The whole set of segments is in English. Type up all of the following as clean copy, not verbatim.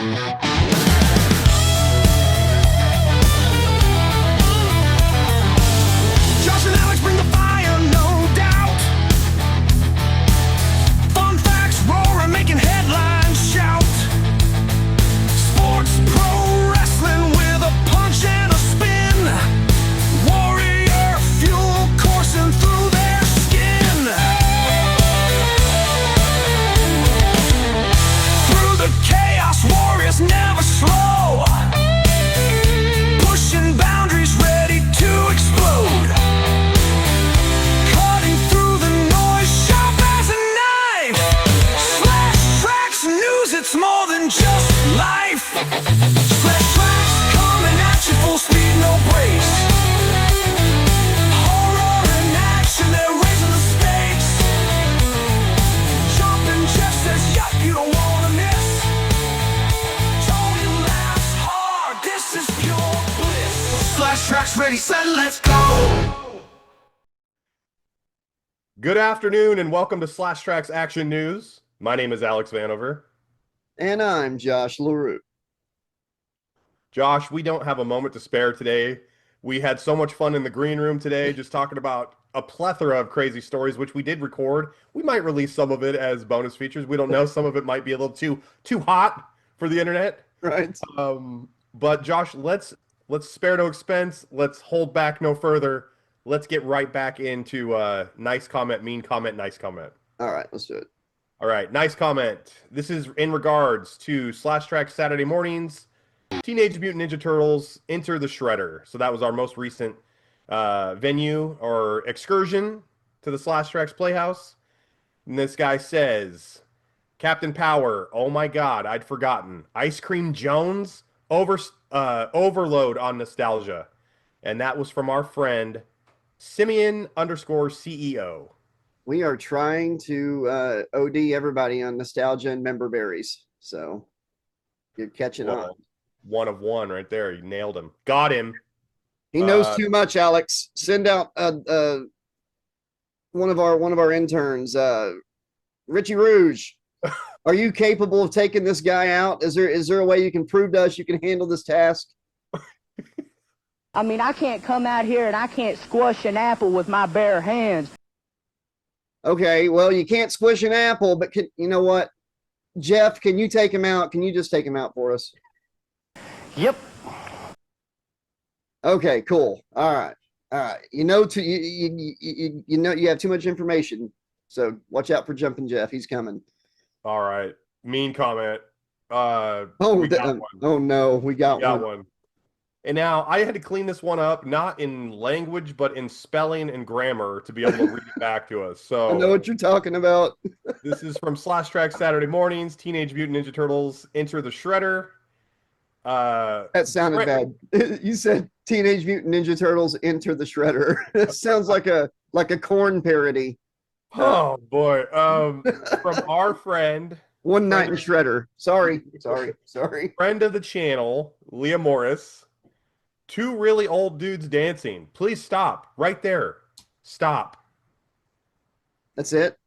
Josh and Alex bring the fire, no doubt. Fun facts roaring, making headlines shout. Sports pro wrestling with a punch and a spin. Warrior fuel coursing through their skin. Through the chaos, warriors never slow. Pushing boundaries, ready to explode. Cutting through the noise, sharp as a knife. Slash tracks news, it's more than just life. Slash tracks coming at you full speed, no brakes. Horror in action, they're raising the stakes. Jumping Jeff says, yup, you don't wanna miss. Tony laughs hard, this is pure bliss. Slash tracks ready, set, let's go. Good afternoon and welcome to Slash Trax Action News. My name is Alex Vanover. And I'm Josh LaRue. Josh, we don't have a moment to spare today. We had so much fun in the green room today just talking about a plethora of crazy stories, which we did record. We might release some of it as bonus features. We don't know. Some of it might be a little too hot for the internet. Right. But Josh, let's spare no expense. Let's hold back no further. Let's get right back into nice comment, mean comment, nice comment. All right, let's do it. All right, nice comment. This is in regards to Slash Track Saturday mornings. Teenage Mutant Ninja Turtles Enter the Shredder. So that was our most recent venue or excursion to the Slash Trax Playhouse. And this guy says, Captain Power, oh my God, I'd forgotten. Ice Cream Jones, overload on nostalgia. And that was from our friend, Simeon_CEO. We are trying to OD everybody on nostalgia and member berries. So you're catching on. One of one right there. You nailed him. Got him. He knows too much, Alex. Send out one of our interns, Richie Rouge. Are you capable of taking this guy out? Is there a way you can prove to us you can handle this task? I mean, I can't come out here and I can't squash an apple with my bare hands. Okay, well, you can't squish an apple, but you know what? Jeff, can you take him out? Can you just take him out for us? Yep. Okay, cool. All right. You know, you know you have too much information, so watch out for Jumping Jeff. He's coming. All right. Mean comment. Oh no, we got one. And now I had to clean this one up, not in language, but in spelling and grammar to be able to read it back to us. So I know what you're talking about. This is from Slash Track Saturday mornings. Teenage Mutant Ninja Turtles Enter the Shredder. That sounded bad. You said Teenage Mutant Ninja Turtles Enter the Shredder. It sounds like a corn parody. Oh boy. From our friend. One Night in Shredder. Sorry. Friend of the channel, Leah Morris. Two really old dudes dancing. Please stop. Right there. Stop. That's it?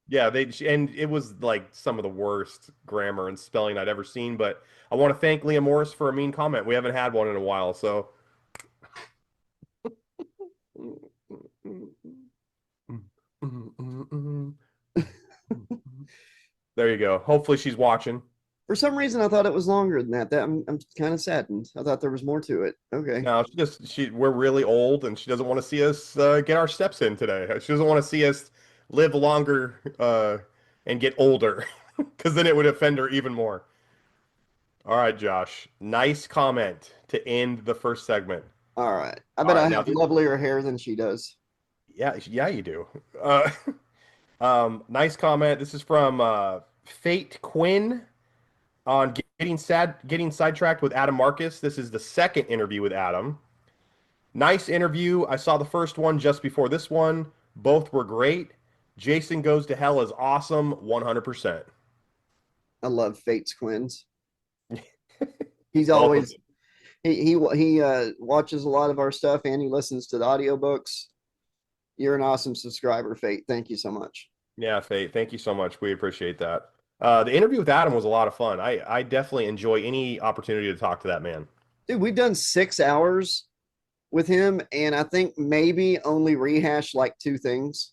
Yeah, and it was like some of the worst grammar and spelling I'd ever seen, but I want to thank Leah Morris for a mean comment. We haven't had one in a while, so there you go. Hopefully she's watching. For some reason, I thought it was longer than that. I'm kind of saddened. I thought there was more to it. Okay. No, we're really old, and she doesn't want to see us get our steps in today. She doesn't want to see us live longer and get older, because then it would offend her even more. All right, Josh. Nice comment to end the first segment. All right. I bet I have lovelier hair than she does. Yeah, you do. Nice comment. This is from Fate Quinn on getting sidetracked with Adam Marcus. This is the second interview with Adam. Nice interview. I saw the first one just before this one. Both were great. Jason Goes to Hell is awesome, 100%. I love Fate's Quins. He's always he watches a lot of our stuff and he listens to the audiobooks. You're an awesome subscriber, Fate. Thank you so much. Yeah, Fate. Thank you so much. We appreciate that. The interview with Adam was a lot of fun. I definitely enjoy any opportunity to talk to that man. Dude, we've done 6 hours with him, and I think maybe only rehashed like two things.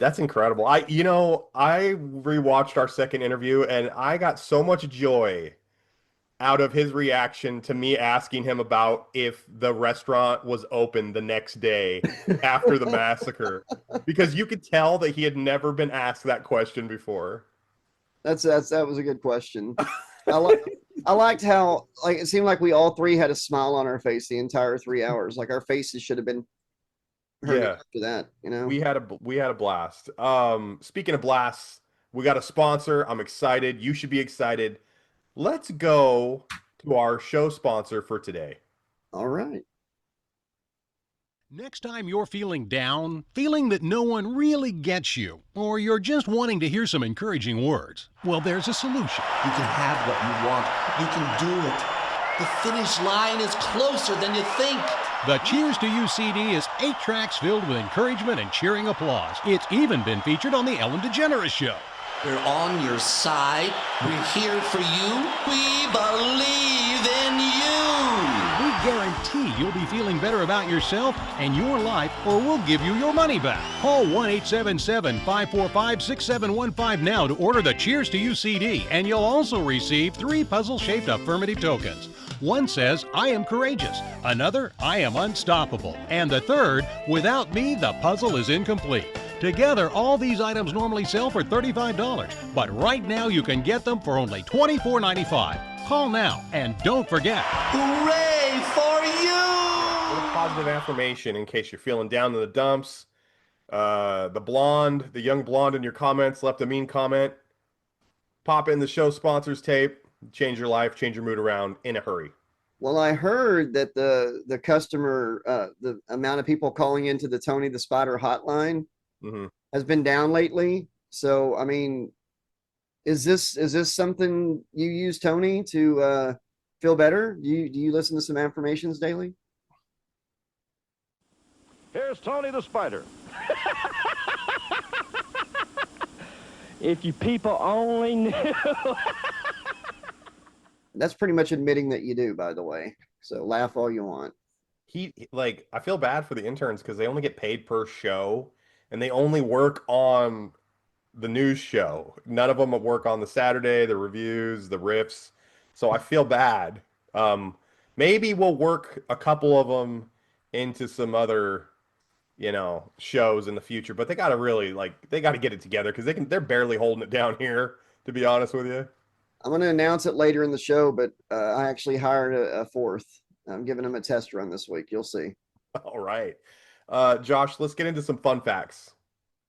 That's incredible. I rewatched our second interview and I got so much joy out of his reaction to me asking him about if the restaurant was open the next day after the massacre, because you could tell that he had never been asked that question before. That was a good question. I like I liked how like it seemed like we all three had a smile on our face the entire 3 hours. Like our faces should have been hurting Yeah, after that, you know. we had a blast. Speaking of blasts, we got a sponsor. I'm excited. You should be excited. Let's go to our show sponsor for today. All right. Next time you're feeling down, feeling that no one really gets you, or you're just wanting to hear some encouraging words, well, there's a solution. You can have what you want. You can do it. The finish line is closer than you think. The Cheers to You CD is 8 tracks filled with encouragement and cheering applause. It's even been featured on The Ellen DeGeneres Show. We're on your side. We're here for you. We believe in you. We guarantee you'll be feeling better about yourself and your life, or we'll give you your money back. Call 1-877-545-6715 now to order the Cheers to You CD, and you'll also receive 3 puzzle-shaped affirmative tokens. One says, I am courageous. Another, I am unstoppable. And the third, without me, the puzzle is incomplete. Together, all these items normally sell for $35, but right now you can get them for only $24.95. Call now, and don't forget. Hooray for you! A little positive affirmation in case you're feeling down in the dumps. The young blonde in your comments left a mean comment. Pop in the show sponsors tape. Change your life, change your mood around in a hurry. Well, I heard that the customer, the amount of people calling into the Tony the Spider hotline has been down lately. So, I mean, is this something you use, Tony, to feel better? Do you listen to some affirmations daily? Here's Tony the Spider. If you people only knew. That's pretty much admitting that you do, by the way. So laugh all you want. I feel bad for the interns because they only get paid per show and they only work on the news show. None of them work on the Saturday, the reviews, the riffs. So I feel bad. Maybe we'll work a couple of them into some other, shows in the future, but they got to they got to get it together because they're barely holding it down here, to be honest with you. I'm going to announce it later in the show, but I actually hired a fourth. I'm giving him a test run this week. You'll see. All right. Josh, let's get into some fun facts.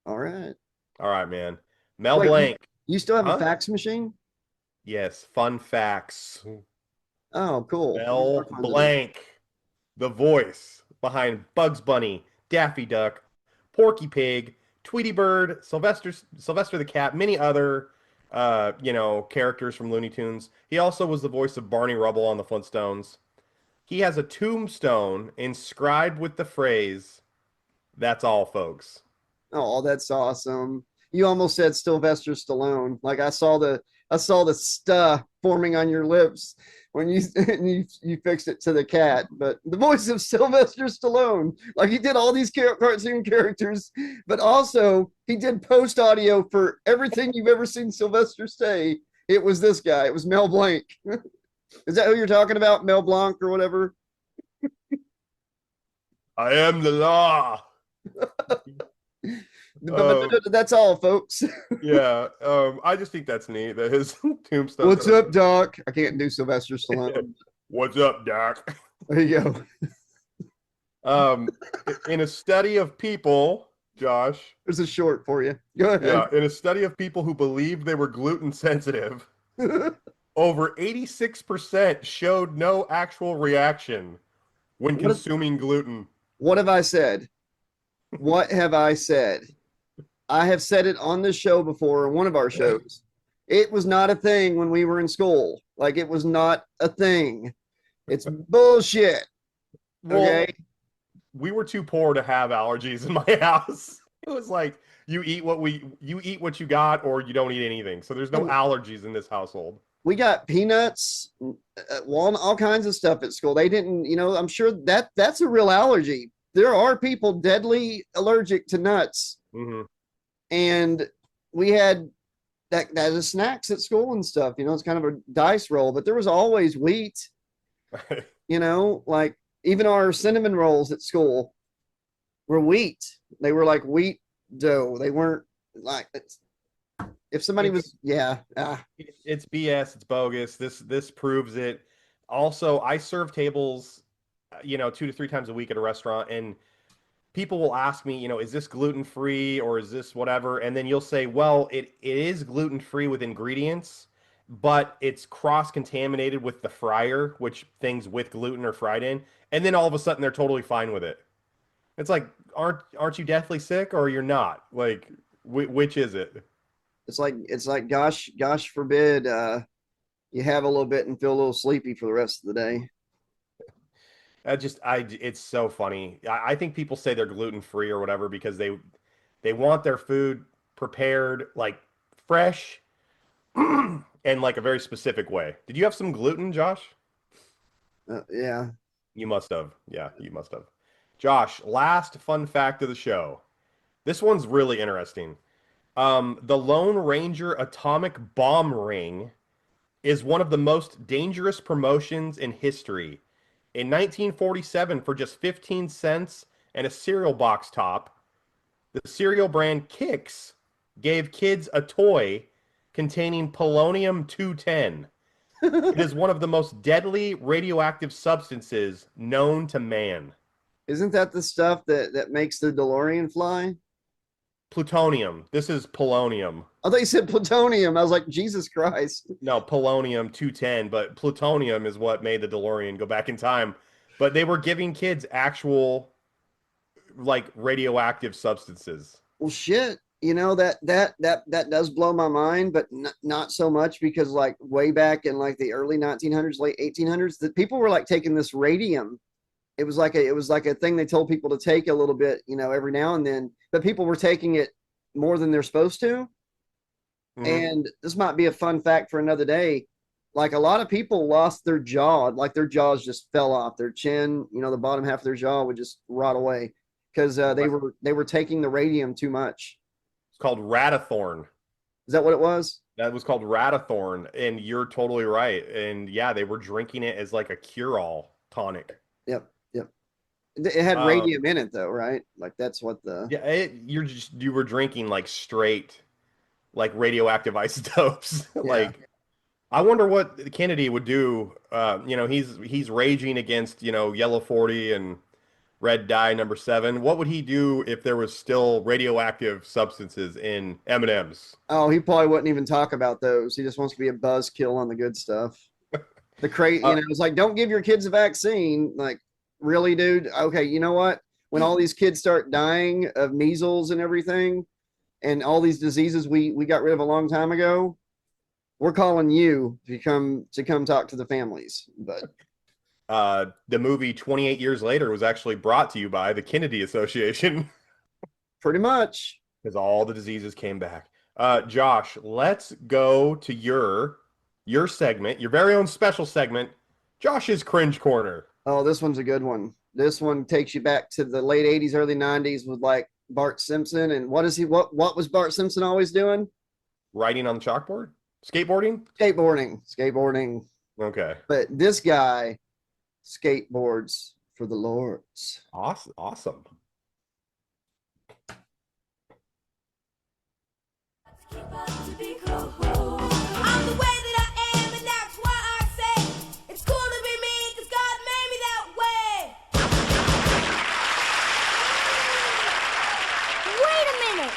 All right. All right, man. Mel Wait, Blanc. You still have a fax machine? Yes, fun facts. Oh, cool. Mel Blanc, the voice behind Bugs Bunny, Daffy Duck, Porky Pig, Tweety Bird, Sylvester the Cat, many other characters from Looney Tunes. He also was the voice of Barney Rubble on the Flintstones. He has a tombstone inscribed with the phrase, "That's all, folks." Oh, that's awesome. You almost said Sylvester Stallone. Like I saw the stuh forming on your lips when you fixed it to the cat. But the voice of Sylvester Stallone, like he did all these cartoon characters, but also he did post audio for everything you've ever seen Sylvester say. It was this guy. It was Mel Blanc. Is that who you're talking about? Mel Blanc or whatever? I am the law. That's all, folks. Yeah, I just think that's neat that his tombstone. What's up, Doc? I can't do Sylvester Stallone. What's up, Doc? There you go. In a study of people, Josh. There's a short for you. Go ahead. Yeah, in a study of people who believed they were gluten sensitive, over 86% showed no actual reaction when consuming gluten. What have I said? What have I said? I have said it on this show before, one of our shows. It was not a thing when we were in school. Like, it was not a thing. It's bullshit. Okay? Well, we were too poor to have allergies in my house. It was like You eat what you got, or you don't eat anything. So there's no allergies in this household. We got peanuts, walnut, all kinds of stuff at school. They didn't, I'm sure that's a real allergy. There are people deadly allergic to nuts. Mm-hmm. And we had that as snacks at school and stuff. It's kind of a dice roll, but there was always wheat. Like even our cinnamon rolls at school were wheat. They were like wheat dough. They weren't like if somebody was It's BS. It's bogus. This proves it. Also, I serve tables, 2 to 3 times a week at a restaurant, and people will ask me, is this gluten-free or is this whatever? And then you'll say, well, it is gluten-free with ingredients, but it's cross-contaminated with the fryer, which things with gluten are fried in. And then all of a sudden they're totally fine with it. It's like, aren't you deathly sick or you're not? Like, which is it? It's like gosh forbid you have a little bit and feel a little sleepy for the rest of the day. It's so funny. I think people say they're gluten-free or whatever because they want their food prepared like fresh and like a very specific way. Did you have some gluten, Josh? Yeah. You must have. Yeah, you must have. Josh, last fun fact of the show. This one's really interesting. The Lone Ranger atomic bomb ring is one of the most dangerous promotions in history. In 1947, for just 15 cents and a cereal box top, the cereal brand Kix gave kids a toy containing polonium-210. It is one of the most deadly radioactive substances known to man. Isn't that the stuff that makes the DeLorean fly? Plutonium. This is polonium. I thought you said plutonium. I was like, Jesus Christ. No, polonium-210, but plutonium is what made the DeLorean go back in time. But they were giving kids actual, like, radioactive substances. Well, shit. That does blow my mind, but not so much because, like, way back in like the early 1900s, late 1800s, that people were like taking this radium. It was like a thing they told people to take a little bit, every now and then, but people were taking it more than they're supposed to. Mm-hmm. And this might be a fun fact for another day. Like a lot of people lost their jaw, like their jaws just fell off. Their chin, the bottom half of their jaw would just rot away because they were taking the radium too much. It's called Radathorn. Is that what it was? That was called Radathorn, and you're totally right. And yeah, they were drinking it as like a cure-all tonic. Yep. It had radium in it, though, right? Like that's what the you were drinking like straight, like radioactive isotopes. Yeah. Like, I wonder what Kennedy would do. He's raging against yellow 40 and red dye number 7. What would he do if there was still radioactive substances in M&Ms? Oh, he probably wouldn't even talk about those. He just wants to be a buzzkill on the good stuff. It's like, don't give your kids a vaccine. Like, really, dude? Okay, you know what? When all these kids start dying of measles and everything, and all these diseases we got rid of a long time ago, we're calling you to come talk to the families. But the movie 28 Years Later was actually brought to you by the Kennedy Association. Pretty much. Because all the diseases came back. Josh, let's go to your segment, your very own special segment, Josh's Cringe Corner. Oh, this one's a good one. This one takes you back to the late 80s, early 90s with like Bart Simpson. And what was Bart Simpson always doing? Writing on the chalkboard? Skateboarding? Skateboarding. Okay. But this guy skateboards for the lords. Awesome. I'm the way that I am, and that's why I say it's cool to be me, 'cause God made me that way. Wait a minute!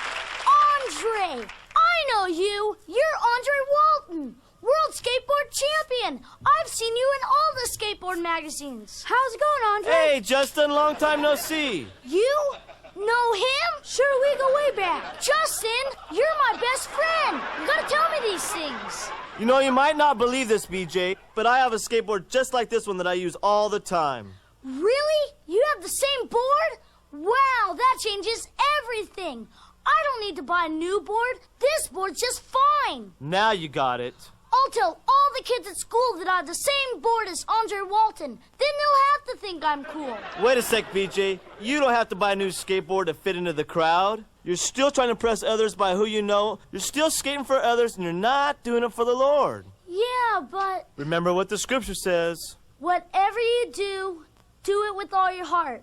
Andre! I know you! You're Andre Walton! World Skateboard Champion! I've seen you in all the skateboard magazines. How's it going, Andre? Hey, Justin, long time no see. You know him? Sure, we go way back. Justin, you're my best friend. You gotta tell me these things. You know, you might not believe this, BJ, but I have a skateboard just like this one that I use all the time. Really? You have the same board? Wow, that changes everything. I don't need to buy a new board. This board's just fine. Now you got it. I'll tell all the kids at school that I have the same board as Andre Walton. Then they'll have to think I'm cool. Wait a sec, BJ. You don't have to buy a new skateboard to fit into the crowd. You're still trying to impress others by who you know. You're still skating for others, and you're not doing it for the Lord. Yeah, but Remember what the scripture says. whatever you do, do it with all your heart,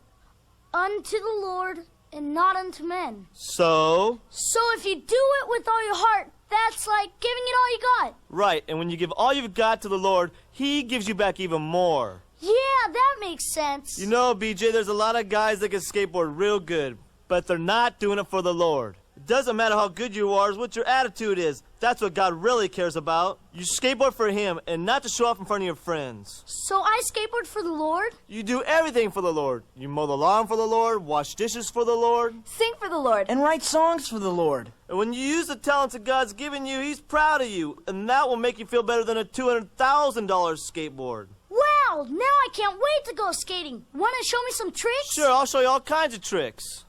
unto the Lord and not unto men. So if you do it with all your heart, that's like giving it all you got. right, and when you give all you've got to the Lord, He gives you back even more. Yeah, that makes sense. You know, BJ, there's a lot of guys that can skateboard real good, but they're not doing it for the Lord. It doesn't matter how good you are, it's what your attitude is. That's what God really cares about. You skateboard for Him and not to show off in front of your friends. So I skateboard for the Lord? You do everything for the Lord. You mow the lawn for the Lord, wash dishes for the Lord, Sing for the Lord. And write songs for the Lord. and when you use the talents that God's given you, He's proud of you, and that will make you feel better than a $200,000 skateboard. Wow, now I can't wait to go skating. Want to show me some tricks? Sure, I'll show you all kinds of tricks.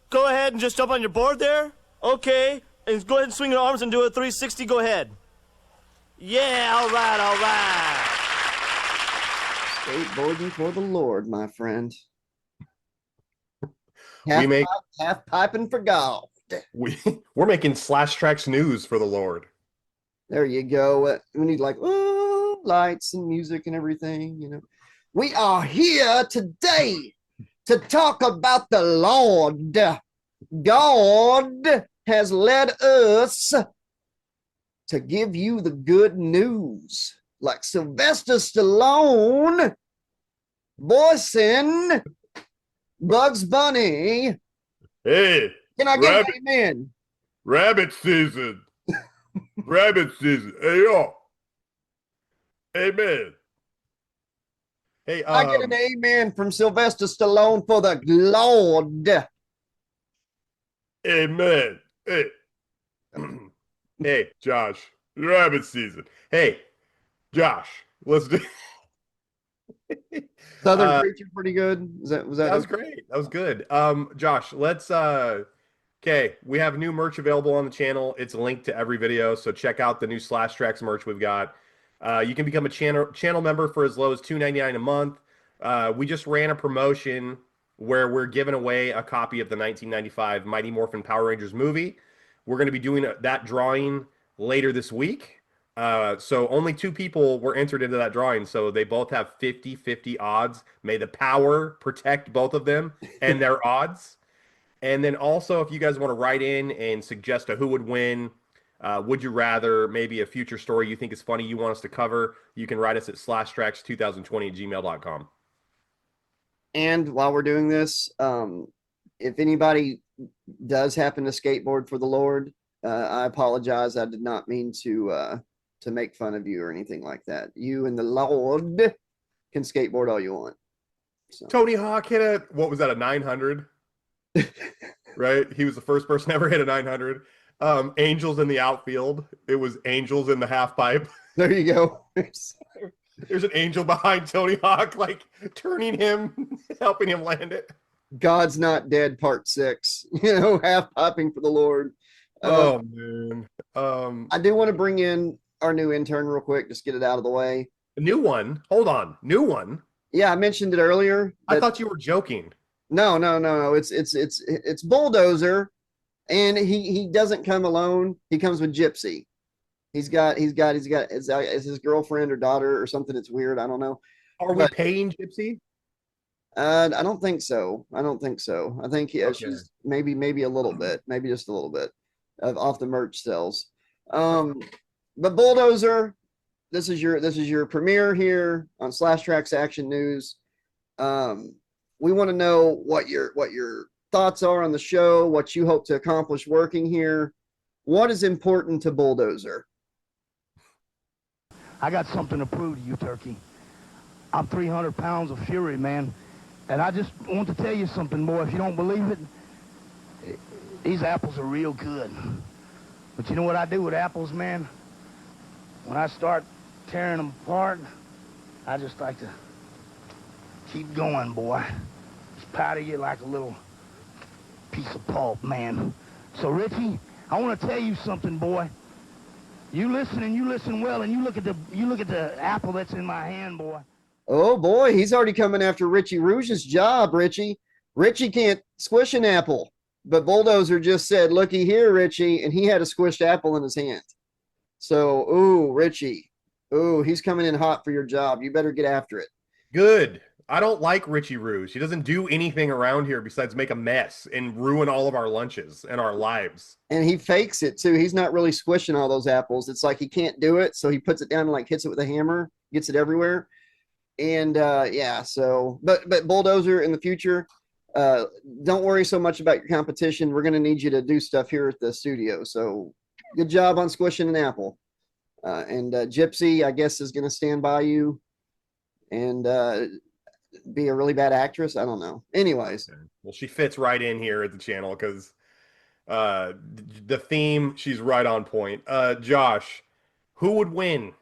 Go ahead and just jump on your board there. Okay, and go ahead and swing your arms and do a 360. Go ahead. Yeah, all right, all right. Skateboarding for the Lord, my friend. Half piping for God. We're making Slash Trax news for the Lord. There you go. We need like lights and music and everything, you know. We are here today to talk about the Lord. God has led us to give you the good news. Like Sylvester Stallone voicing Bugs Bunny. Hey, Can I get an amen? rabbit season. Rabbit season. Hey, yo. Amen. Hey, I get an amen from Sylvester Stallone for the Lord. Amen. Hey. Hey, Josh. Rabbit season. Hey, Josh. Let's do. Southern Preacher, pretty good. Was that That was great. That was good. Josh, let's okay, we have new merch available on the channel. It's linked to every video, so check out the new Slash Trax merch we've got. You can become a channel member for as low as $2.99 a month. We just ran a promotion where we're giving away a copy of the 1995 Mighty Morphin Power Rangers movie. We're going to be doing that drawing later this week. So only 2 people were entered into that drawing, so they both have 50-50 odds. May the power protect both of them and their odds. And then also, if you guys want to write in and suggest who would win, would you rather, maybe a future story you think is funny you want us to cover, you can write us at slashtrax2020@gmail.com. And while we're doing this, if anybody does happen to skateboard for the Lord, I apologize. I did not mean to make fun of you or anything like that. You and the Lord can skateboard all you want. So. Tony Hawk hit what was that, a 900? Right? He was the first person ever hit a 900. Angels in the outfield. It was Angels in the half pipe. There you go. There's an angel behind Tony Hawk, like turning him, helping him land it. God's Not Dead Part 6. You know, half piping for the Lord. Oh man. I do want to bring in our new intern real quick. Just get it out of the way. A new one. Hold on. New one. Yeah, I mentioned it earlier. I thought you were joking. No. It's Bulldozer, and he doesn't come alone. He comes with Gypsy. He's got is his girlfriend or daughter or something. It's weird. I don't know. Are we paying Gypsy? I don't think so. I think she's maybe a little bit, maybe just a little bit off the merch sales. But Bulldozer, this is your premiere here on Slash Trax Action News. We want to know what your thoughts are on the show, what you hope to accomplish working here. What is important to Bulldozer? I got something to prove to you, Turkey. I'm 300 pounds of fury, man. And I just want to tell you something, boy. If you don't believe it, these apples are real good. But you know what I do with apples, man? When I start tearing them apart, I just like to keep going, boy. Just powder you like a little piece of pulp, man. So, Richie, I want to tell you something, boy. You listen and you listen well, and you look at the apple that's in my hand, boy. Oh boy, he's already coming after Richie Rouge's job, Richie. Richie can't squish an apple, but Bulldozer just said, looky here, Richie, and he had a squished apple in his hand. So, ooh, Richie, ooh, he's coming in hot for your job. You better get after it. Good. I don't like Richie Rouge. He doesn't do anything around here besides make a mess and ruin all of our lunches and our lives. And he fakes it too. He's not really squishing all those apples. It's like he can't do it, so he puts it down and like hits it with a hammer, gets it everywhere. And yeah, so but Bulldozer in the future, don't worry so much about your competition. We're gonna need you to do stuff here at the studio. So good job on squishing an apple. And Gypsy, I guess, is gonna stand by you and be a really bad actress. I don't know. Anyways. Well, she fits right in here at the channel because the theme, she's right on point. Josh, who would win?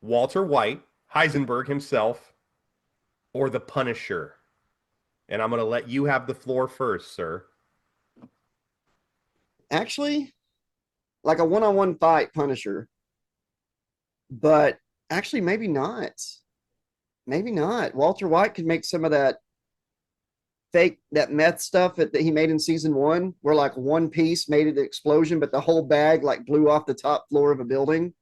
Walter White, Heisenberg himself, or the Punisher? And I'm going to let you have the floor first, sir. Actually, like a one-on-one fight, Punisher. But actually, maybe not. Maybe not. Walter White could make some of that meth stuff that he made in season 1, where like one piece made an explosion, but the whole bag like blew off the top floor of a building.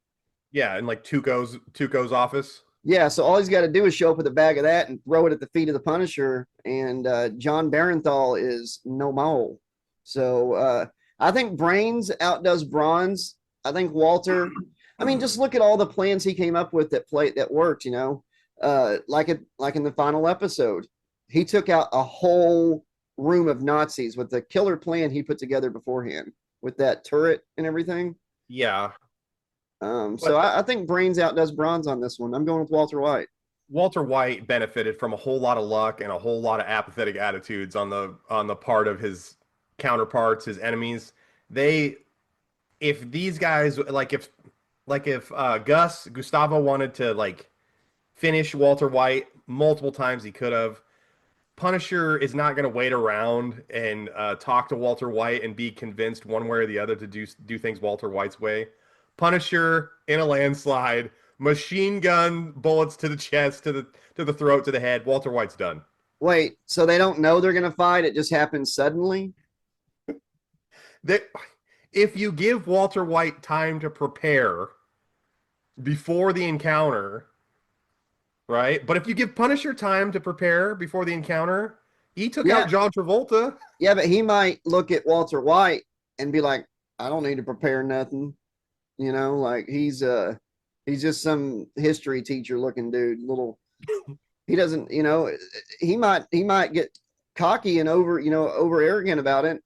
Yeah, in like Tuco's office. Yeah, so all he's got to do is show up with a bag of that and throw it at the feet of the Punisher, and John Barenthal is no more. So I think brains outdoes bronze. I think Walter. I mean, just look at all the plans he came up with that worked. You know. Like in the final episode, he took out a whole room of Nazis with the killer plan he put together beforehand with that turret and everything. Yeah. So I think brains outdoes bronze on this one. I'm going with Walter White. Walter White benefited from a whole lot of luck and a whole lot of apathetic attitudes on the part of his counterparts, his enemies. If these guys if Gustavo wanted to like finish Walter White multiple times, he could have. Punisher is not going to wait around and talk to Walter White and be convinced one way or the other to do things Walter White's way. Punisher in a landslide, machine gun bullets to the chest, to the throat, to the head. Walter White's done. Wait, so they don't know they're going to fight? It just happens suddenly? If you give Walter White time to prepare before the encounter, right? But if you give Punisher time to prepare before the encounter, he took out John Travolta. Yeah, but he might look at Walter White and be like, I don't need to prepare nothing. You know, like he's just some history teacher looking dude. He doesn't, you know, he might get cocky and over arrogant about it.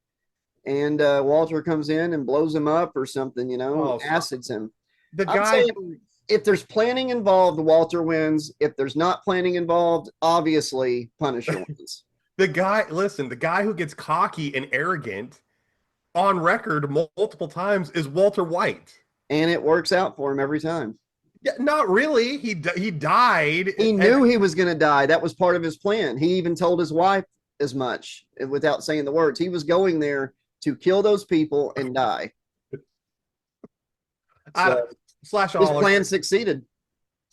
And Walter comes in and blows him up or something, you know, acids him. The guy, if there's planning involved, Walter wins. If there's not planning involved, obviously Punisher wins. The guy who gets cocky and arrogant on record multiple times is Walter White. And it works out for him every time. Yeah, not really. He died. He knew he was going to die. That was part of his plan. He even told his wife as much without saying the words. He was going there to kill those people and die. So, his plan succeeded.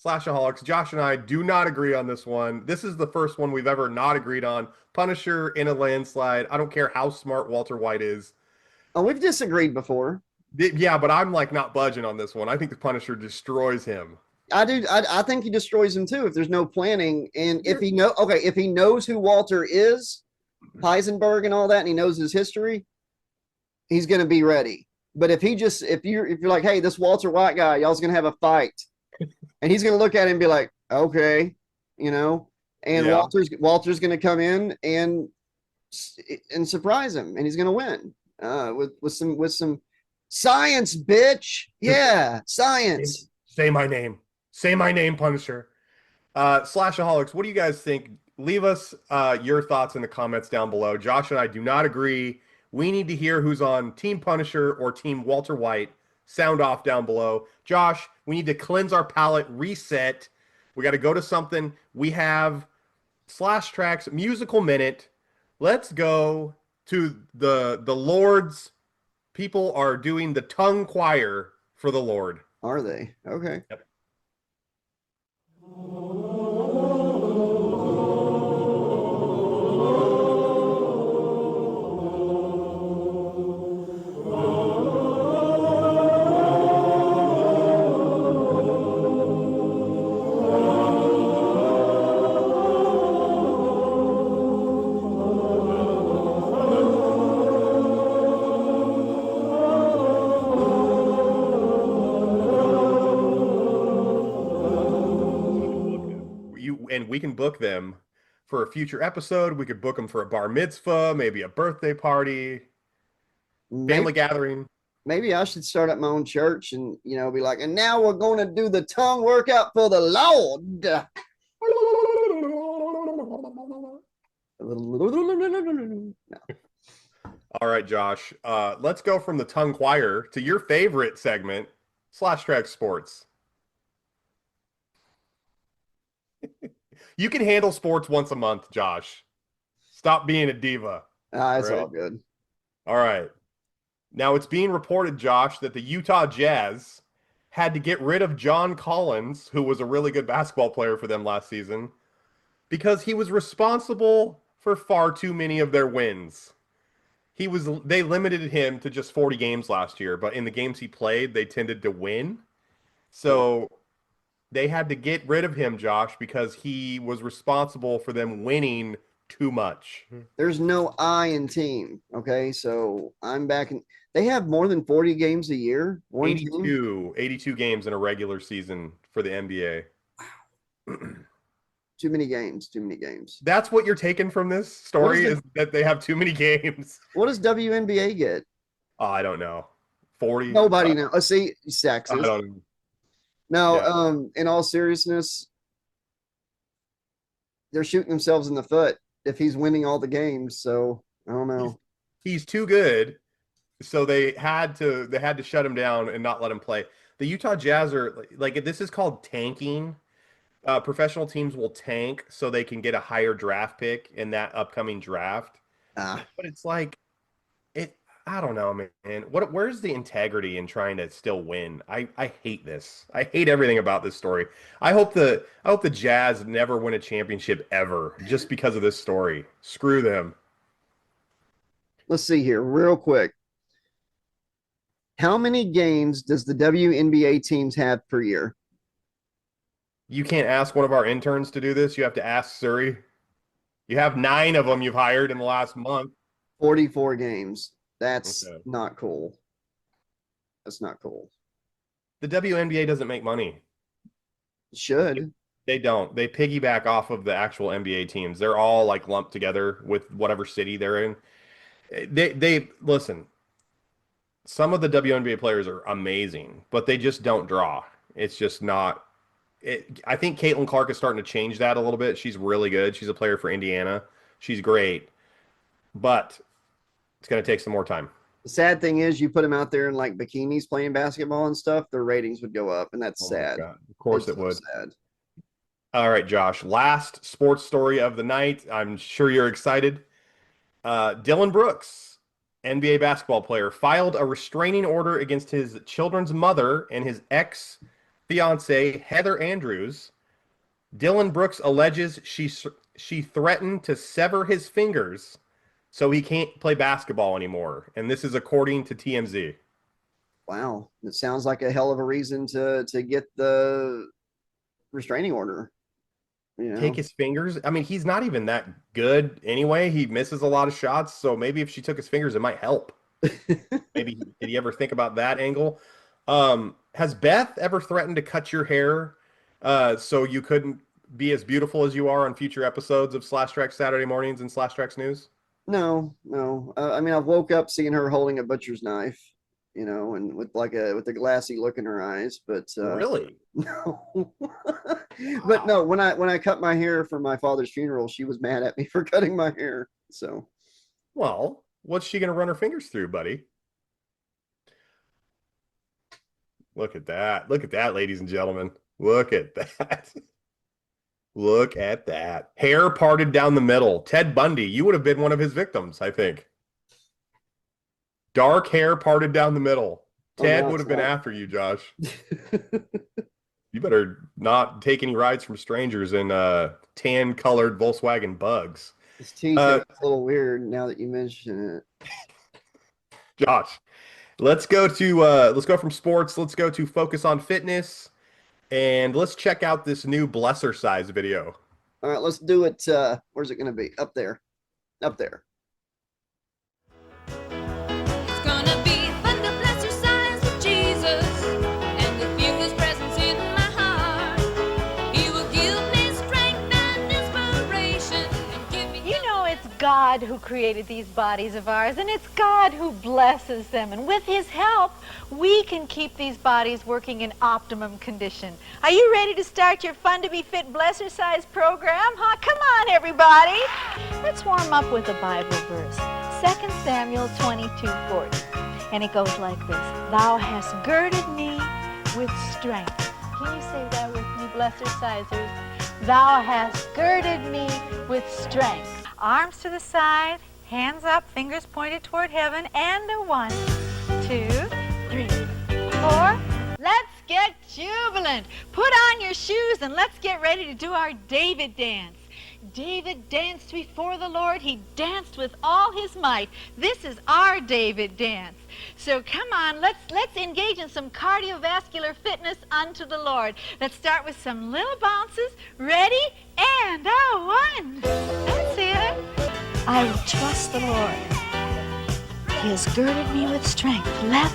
Slashaholics, Josh and I do not agree on this one. This is the first one we've ever not agreed on. Punisher in a landslide. I don't care how smart Walter White is. Oh, we've disagreed before. Yeah, but I'm like not budging on this one. I think the Punisher destroys him. I do. I think he destroys him too if there's no planning. And if he knows who Walter is, Heisenberg and all that, and he knows his history, he's going to be ready. But if you're like, hey, this Walter White guy, y'all's going to have a fight, and he's going to look at him and be like, okay, you know, and Walter's going to come in and surprise him, and he's going to win with some science, bitch. Yeah, science. Say my name. Say my name, Punisher. Slashaholics, what do you guys think? Leave us your thoughts in the comments down below. Josh and I do not agree. We need to hear who's on Team Punisher or Team Walter White. Sound off down below. Josh, we need to cleanse our palate, reset. We got to go to something. We have Trax Musical Minute. Let's go to the Lord's people are doing the tongue choir for the Lord. Are they? Okay. Yep. And we can book them for a future episode. We could book them for a bar mitzvah, maybe a birthday party, family gathering. Maybe I should start up my own church and, be like, and now we're going to do the tongue workout for the Lord. No. All right, Josh. Let's go from the tongue choir to your favorite segment, Trax Sports. You can handle sports once a month, Josh. Stop being a diva. It's right? all good. All right. Now, it's being reported, Josh, that the Utah Jazz had to get rid of John Collins, who was a really good basketball player for them last season, because he was responsible for far too many of their wins. They limited him to just 40 games last year, but in the games he played, they tended to win. So they had to get rid of him, Josh, because he was responsible for them winning too much. There's no I in team. Okay. So I'm back in. They have more than 40 games a year. 82 games in a regular season for the NBA. Too many games. That's what you're taking from this story is that they have too many games. What does WNBA get? Oh, I don't know. 40? Nobody knows. Let's see, sexist. I don't know. No, Yeah. In all seriousnness, they're shooting themselves in the foot if he's winning all the games. So I don't know. He's too good. So they had to shut him down and not let him play. The Utah Jazz are like this is called tanking. Professional teams will tank so they can get a higher draft pick in that upcoming draft. But it's like I don't know, man. Where's the integrity in trying to still win? I hate this. I hate everything about this story. I hope the Jazz never win a championship ever just because of this story. Screw them. Let's see here real quick. How many games does the WNBA teams have per year? You can't ask one of our interns to do this. You have to ask Surrey. You have 9 of them you've hired in the last month. 44 games. That's Okay. not cool. That's not cool. The WNBA doesn't make money. Should. They don't. They piggyback off of the actual NBA teams. They're all like lumped together with whatever city they're in. They listen. Some of the WNBA players are amazing, but they just don't draw. It's just not. I think Caitlin Clark is starting to change that a little bit. She's really good. She's a player for Indiana. She's great, but it's going to take some more time. The sad thing is, you put them out there in like bikinis playing basketball and stuff, their ratings would go up, and that's sad. God. Of course It's it would. Sad. All right, Josh. Last sports story of the night. I'm sure you're excited. Dylan Brooks, NBA basketball player, filed a restraining order against his children's mother and his ex-fiancee, Heather Andrews. Dylan Brooks alleges she threatened to sever his fingers so he can't play basketball anymore. And this is according to TMZ. Wow. It sounds like a hell of a reason to get the restraining order. Take his fingers. I mean, he's not even that good anyway. He misses a lot of shots. So maybe if she took his fingers, it might help. Maybe did you ever think about that angle? Has Beth ever threatened to cut your hair so you couldn't be as beautiful as you are on future episodes of Trax Saturday Mornings and Trax News? No. I mean, I've woke up seeing her holding a butcher's knife, and with a glassy look in her eyes. But Really? no. But no, when I cut my hair for my father's funeral, she was mad at me for cutting my hair. So, Well, what's she gonna run her fingers through, buddy? Look at that. Look at that, ladies and gentlemen. Look at that. Look at that. Hair parted down the middle. Ted Bundy, you would have been one of his victims, I think. Dark hair parted down the middle. Oh, Ted now would it's have been not. after you, Josh. You better not take any rides from strangers in tan-colored Volkswagen Bugs. His teeth Uh, are a little weird now that you mention it. Josh, let's go from sports. Let's go to focus on fitness, and let's check out this new blesser size video. All right, let's do it. Where's it going to be? Up there. Up there. It's gonna be fun to bless your signs with Jesus and to feel his presence in my heart. He will give me strength and inspiration and give me. You know, it's God who created these bodies of ours, and it's God who blesses them. And with his help, we can keep these bodies working in optimum condition. Are you ready to start your Fun to Be Fit Blesser-Size program? Huh? Come on, everybody. Let's warm up with a Bible verse. 2 Samuel 22:40. And it goes like this. Thou hast girded me with strength. Can you say that with me, Blesser-Sizers? Thou hast girded me with strength. Arms to the side, hands up, fingers pointed toward heaven, and a 1, 2, 3, 4. Let's get jubilant. Put on your shoes and let's get ready to do our David dance. David danced before the Lord. He danced with all his might. This is our David dance. So come on, let's engage in some cardiovascular fitness unto the Lord. Let's start with some little bounces. Ready? And a 1. That's it. I will trust the Lord. He has girded me with strength. Left.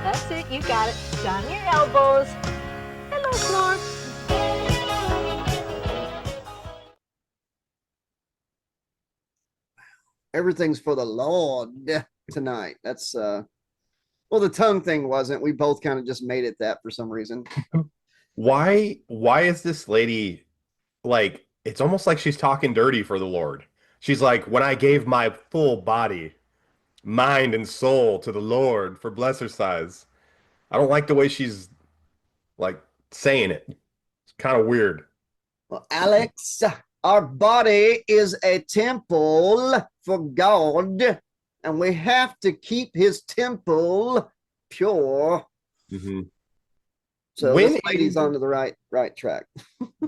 That's it, you got it. Down your elbows. Hello, floor. Everything's for the Lord tonight. That's well, the tongue thing wasn't. We both kind of just made it that for some reason. Why is this lady like, it's almost like she's talking dirty for the Lord. She's like, when I gave my full body, mind and soul to the Lord for blesser size. I don't like the way she's like saying it. It's kind of weird. Well, Alex, our body is a temple for God, and we have to keep his temple pure. Mm-hmm. So this lady's on to the right track.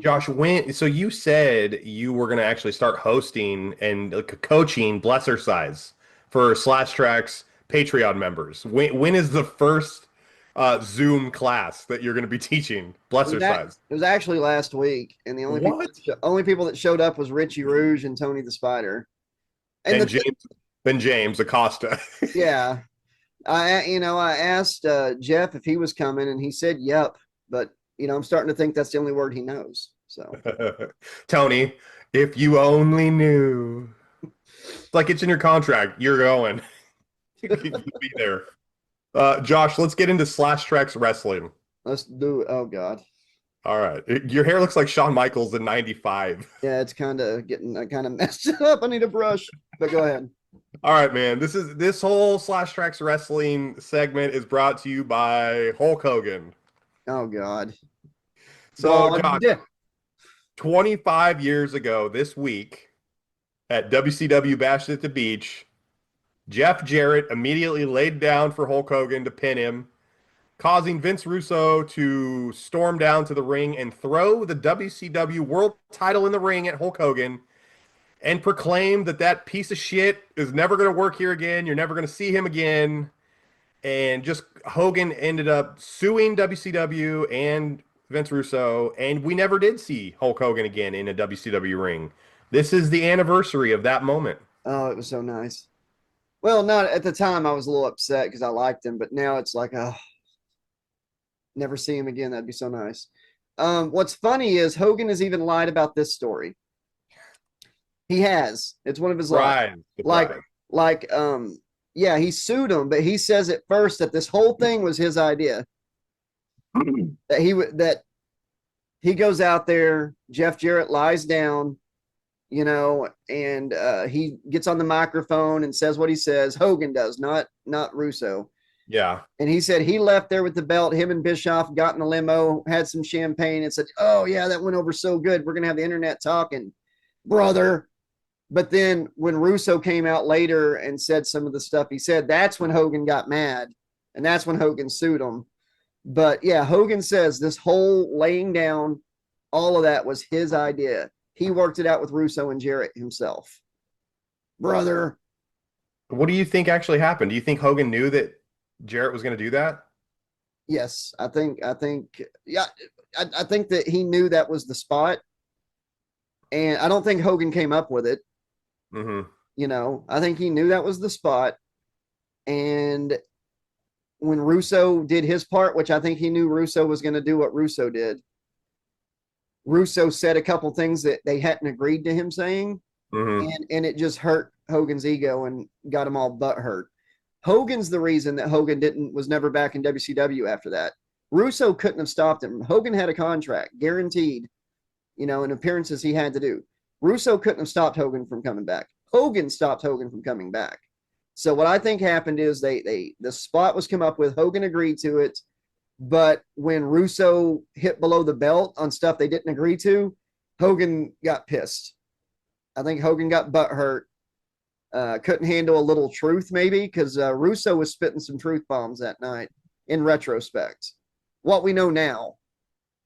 Josh, so you said you were going to actually start hosting and coaching blesser size for Trax Patreon members. When is the first Zoom class that you're going to be teaching blesser size? It was actually last week, and the only people that showed up was Richie Rouge and Tony the Spider, and James Acosta. Yeah, I asked Jeff if he was coming, and he said yep, but I'm starting to think that's the only word he knows. So Tony, if you only knew. It's like it's in your contract. You're going. You'll be there. Josh, let's get into Trax wrestling. Let's do it. Oh God. All right. Your hair looks like Shawn Michaels in '95. Yeah, it's kind of getting kind of messed up. I need a brush. But go ahead. All right, man. This whole Trax wrestling segment is brought to you by Hulk Hogan. Oh God. So Josh, 25 years ago this week at WCW Bash at the Beach, Jeff Jarrett immediately laid down for Hulk Hogan to pin him, causing Vince Russo to storm down to the ring and throw the WCW World title in the ring at Hulk Hogan and proclaim that piece of shit is never going to work here again. You're never going to see him again. And just Hogan ended up suing WCW and Vince Russo, and we never did see Hulk Hogan again in a WCW ring. This is the anniversary of that moment. Oh, it was so nice. Well, not at the time. I was a little upset because I liked him, but now it's like, oh, never see him again. That'd be so nice. What's funny is Hogan has even lied about this story. He has. It's one of his lies. Yeah, he sued him, but he says at first that this whole thing was his idea. that he goes out there. Jeff Jarrett lies down, and he gets on the microphone and says what he says. Hogan does, not Russo. Yeah. And he said he left there with the belt. Him and Bischoff got in the limo, had some champagne, and said, "Oh yeah, that went over so good. We're gonna have the internet talking, brother." But then when Russo came out later and said some of the stuff he said, that's when Hogan got mad, and that's when Hogan sued him. But yeah, Hogan says this whole laying down, all of that was his idea. He worked it out with Russo and Jarrett himself. Brother. What do you think actually happened? Do you think Hogan knew that Jarrett was going to do that? Yes, I think, yeah, I think that he knew that was the spot. And I don't think Hogan came up with it. I think he knew that was the spot. And when Russo did his part, which I think he knew Russo was going to do what Russo did, Russo said a couple things that they hadn't agreed to him saying, and it just hurt Hogan's ego and got him all butt hurt. Hogan's the reason that Hogan was never back in WCW after that. Russo couldn't have stopped him. Hogan had a contract guaranteed, and appearances he had to do. Russo couldn't have stopped Hogan from coming back. Hogan stopped Hogan from coming back. So what I think happened is the spot was come up with, Hogan agreed to it, but when Russo hit below the belt on stuff they didn't agree to, Hogan got pissed. I think Hogan got butthurt. Couldn't handle a little truth, maybe, because Russo was spitting some truth bombs that night. In retrospect, what we know now.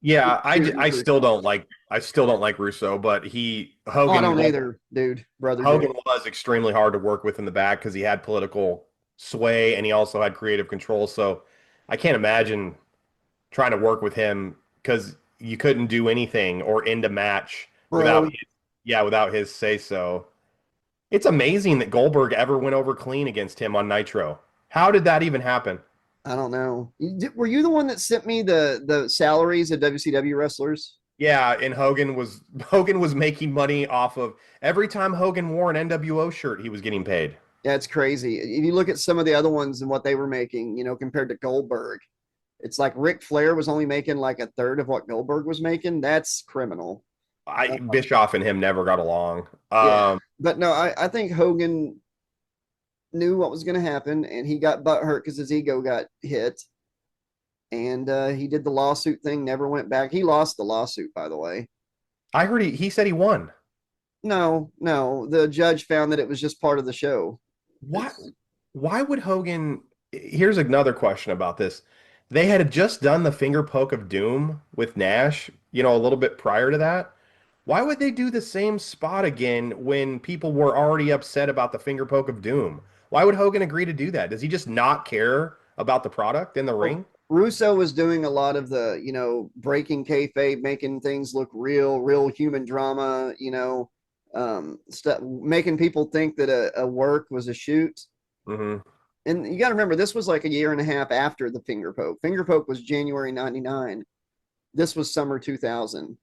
Yeah, I still don't like Russo, but Hogan. I don't either, dude, brother. Hogan was extremely hard to work with in the back because he had political sway and he also had creative control. So I can't imagine trying to work with him because you couldn't do anything or end a match without his say so. It's amazing that Goldberg ever went over clean against him on Nitro. How did that even happen? I don't know. Were you the one that sent me the salaries of WCW wrestlers? Yeah, and Hogan was making money off of every time Hogan wore an NWO shirt, he was getting paid. Yeah, it's crazy. If you look at some of the other ones and what they were making, compared to Goldberg, it's like Ric Flair was only making like a third of what Goldberg was making. That's criminal. Bischoff and him never got along. But no, I think Hogan knew what was going to happen, and he got butthurt because his ego got hit. And he did the lawsuit thing, never went back. He lost the lawsuit, by the way. I heard he said he won. No, the judge found that it was just part of the show. Why would Hogan? Here's another question about this. They had just done the finger poke of doom with Nash, a little bit prior to that. Why would they do the same spot again when people were already upset about the finger poke of doom? Why would Hogan agree to do that? Does he just not care about the product in the ring? Russo was doing a lot of the, breaking kayfabe, making things look real human drama, stuff, making people think that a work was a shoot. And you got to remember, this was like a year and a half after the finger poke. Finger poke was January 99. This was summer 2000.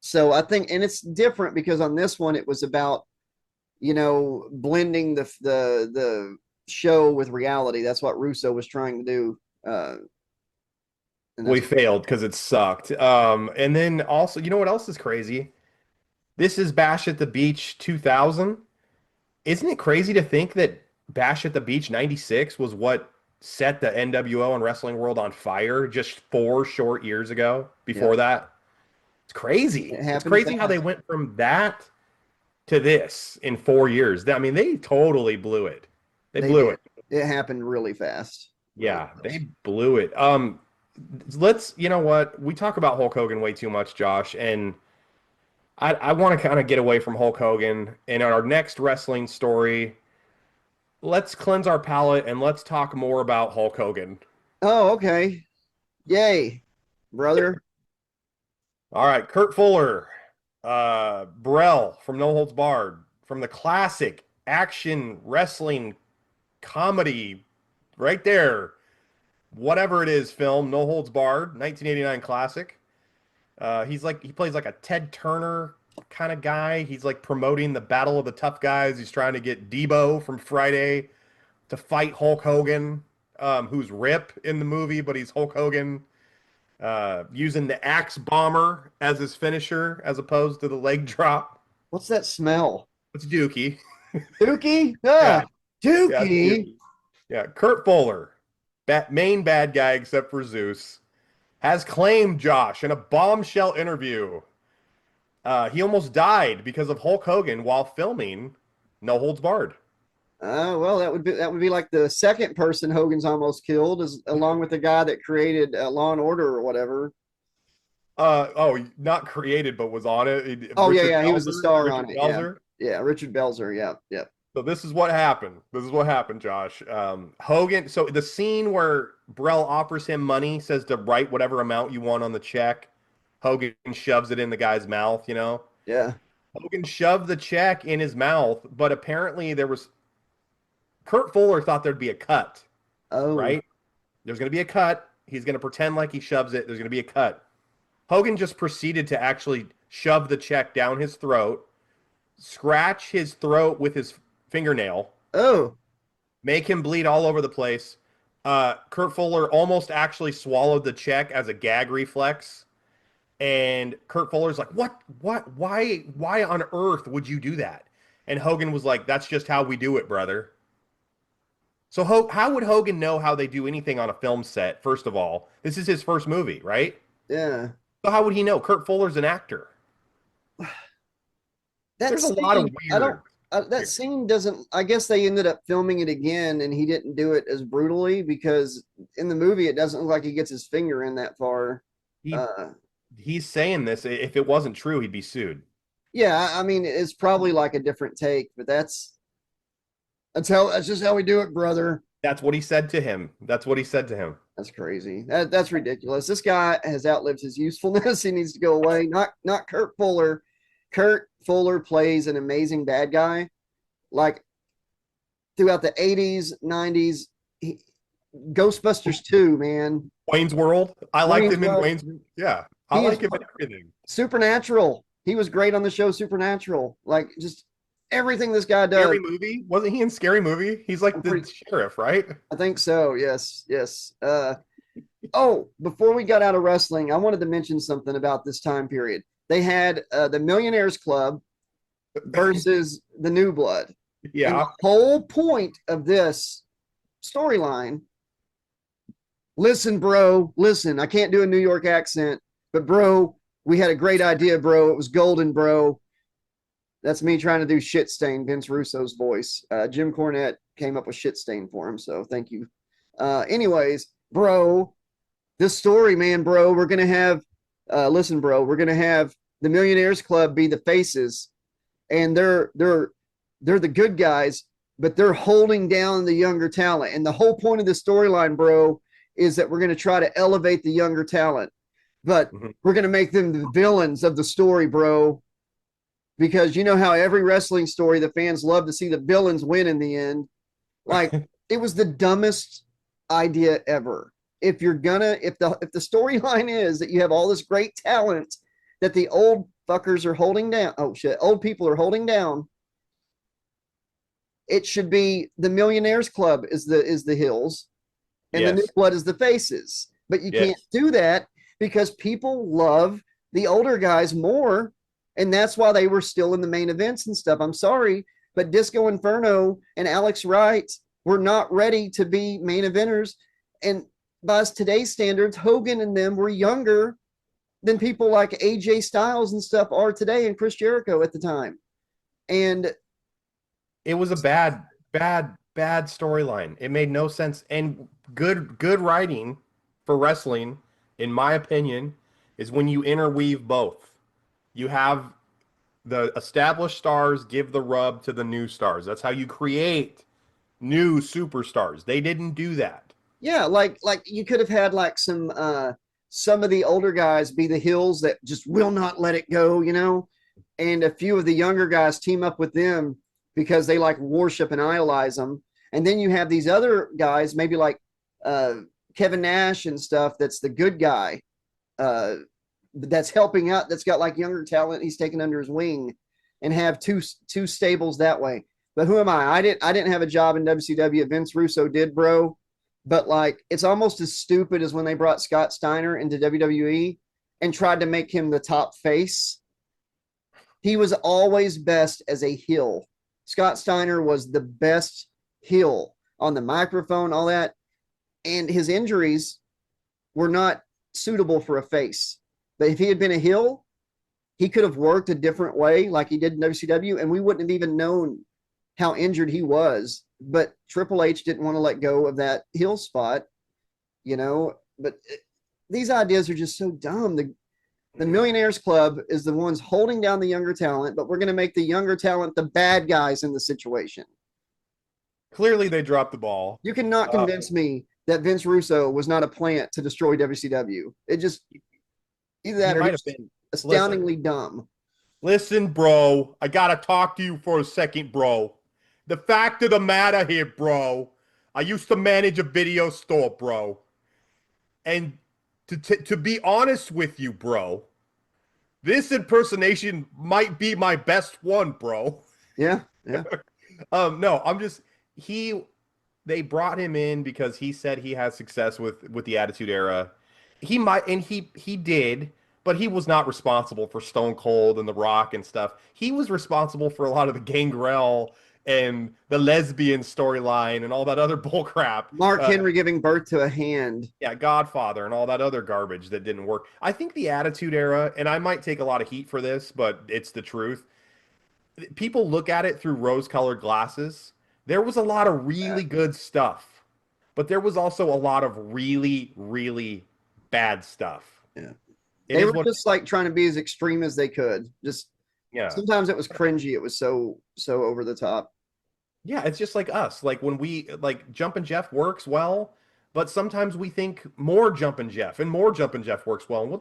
So I think, and it's different because on this one, it was about, blending the show with reality. That's what Russo was trying to do. We failed because it sucked. And then also, you know what else is crazy? This is Bash at the Beach 2000. Isn't it crazy to think that Bash at the Beach 96 was what set the NWO and wrestling world on fire just 4 short years ago before that? It's crazy. It's crazy how they went from that to this in 4 years. I mean, they totally blew it. They blew it. It happened really fast. Yeah, they blew it. Let's, you know what? We talk about Hulk Hogan way too much, Josh, and I want to kind of get away from Hulk Hogan. And our next wrestling story, let's cleanse our palate and let's talk more about Hulk Hogan. Oh, okay. Yay, brother. All right, Kurt Fuller, Brell from No Holds Barred, from the classic action wrestling comedy right there, whatever it is, film, No Holds Barred, 1989 classic. He plays like a Ted Turner kind of guy. He's like promoting the Battle of the Tough Guys. He's trying to get Debo from Friday to fight Hulk Hogan, who's Rip in the movie, but he's Hulk Hogan. using the axe bomber as his finisher as opposed to the leg drop. What's that smell? It's Dookie. Dookie? Yeah. Ah, Dookie. Dookie. Yeah, Kurt Fuller, main bad guy except for Zeus, has claimed Josh in a bombshell interview. He almost died because of Hulk Hogan while filming No Holds Barred. Well, that would be like the second person Hogan's almost killed, along with the guy that created Law and Order or whatever. Not created, but was on it. Oh, Richard yeah, he was the star Richard on it. Belzer. Yeah, Richard Belzer. Yeah. So this is what happened. Josh. Hogan. So the scene where Brell offers him money, says to write whatever amount you want on the check. Hogan shoves it in the guy's mouth. Yeah. Hogan shoved the check in his mouth, but apparently Kurt Fuller thought there'd be a cut. Oh. Right? There's going to be a cut. He's going to pretend like he shoves it. There's going to be a cut. Hogan just proceeded to actually shove the check down his throat, scratch his throat with his fingernail. Oh. Make him bleed all over the place. Kurt Fuller almost actually swallowed the check as a gag reflex. And Kurt Fuller's like, what, why on earth would you do that? And Hogan was like, that's just how we do it, brother. So how would Hogan know how they do anything on a film set, first of all? This is his first movie, right? Yeah. So how would he know? Kurt Fuller's an actor. There's a lot of weird. That scene doesn't. I guess they ended up filming it again, and he didn't do it as brutally because in the movie it doesn't look like he gets his finger in that far. He's saying this. If it wasn't true, he'd be sued. Yeah, I mean it's probably like a different take, but that's just how we do it, brother. That's what he said to him. That's crazy. That's ridiculous. This guy has outlived his usefulness. He needs to go away. Not Kurt Fuller. Kurt Fuller plays an amazing bad guy. Like throughout the 80s, 90s, Ghostbusters 2, man. Wayne's World. I liked him in Wayne's World. Yeah. I like him in everything. Supernatural. He was great on the show Supernatural. Like just everything this guy does. Scary Movie? Wasn't he in Scary Movie? He's like the sheriff, right? I think so. Yes. Before we got out of wrestling, I wanted to mention something about this time period. They had the Millionaires Club versus the New Blood. Yeah. And the whole point of this storyline. Listen, bro. Listen, I can't do a New York accent, but bro, we had a great idea, bro. It was golden, bro. That's me trying to do Shit Stain, Vince Russo's voice. Jim Cornette came up with Shit Stain for him, so thank you. Anyways, bro, this story, man, bro, we're gonna have. Listen, bro, we're gonna have the Millionaires Club be the faces, and they're the good guys, but they're holding down the younger talent. And the whole point of the storyline, bro, is that we're gonna try to elevate the younger talent, but we're gonna make them the villains of the story, bro. Because you know how every wrestling story, the fans love to see the villains win in the end. Like it was the dumbest idea ever. If the storyline is that you have all this great talent that the old fuckers are holding down, old people are holding down, it should be the Millionaires Club is the heels, and the New Blood is the faces. But you can't do that because people love the older guys more, and that's why they were still in the main events and stuff. I'm sorry, but Disco Inferno and Alex Wright were not ready to be main eventers, and by today's standards, Hogan and them were younger than people like AJ Styles and stuff are today, and Chris Jericho at the time. And it was a bad storyline. It made no sense. And good writing for wrestling, in my opinion, is when you interweave both. You have the established stars give the rub to the new stars. That's how you create new superstars. They didn't do that. Yeah, like you could have had like some of the older guys be the heels that just will not let it go, and a few of the younger guys team up with them because they like worship and idolize them. And then you have these other guys, maybe like Kevin Nash and stuff, that's the good guy that's helping out, that's got like younger talent he's taken under his wing, and have two stables that way. But who am I? I didn't have a job in WCW. Vince Russo did, bro. but like it's almost as stupid as when they brought Scott Steiner into WWE and tried to make him the top face. He was always best as a heel. Scott Steiner was the best heel on the microphone, all that, and his injuries were not suitable for a face. But if he had been a heel, he could have worked a different way like he did in WCW, and we wouldn't have even known how injured he was. But Triple H didn't want to let go of that heel spot, you know. But these ideas are just so dumb. The Millionaires Club is the ones holding down the younger talent, but we're going to make the younger talent the bad guys in the situation. Clearly, they dropped the ball. You cannot convince me that Vince Russo was not a plant to destroy WCW. It just either that or just been astoundingly dumb. Listen, bro, I gotta talk to you for a second, bro. The fact of the matter here, bro, I used to manage a video store, bro. And to be honest with you, bro, this impersonation might be my best one, bro. Yeah. No, they brought him in because he said he had success with the Attitude Era. He might, and he did, but he was not responsible for Stone Cold and The Rock and stuff. He was responsible for a lot of the Gangrel and the lesbian storyline and all that other bullcrap. Mark Henry giving birth to a hand. Yeah, Godfather and all that other garbage that didn't work. I think the Attitude Era, and I might take a lot of heat for this, but it's the truth. People look at it through rose-colored glasses. There was a lot of really good stuff, but there was also a lot of really, really bad stuff. Yeah. They were just like trying to be as extreme as they could. Just sometimes it was cringy. It was so over the top. Yeah, it's just like us. Like when we like Jumpin' Jeff works well, but sometimes we think more Jumpin' Jeff and more Jumpin' Jeff works well, and we'll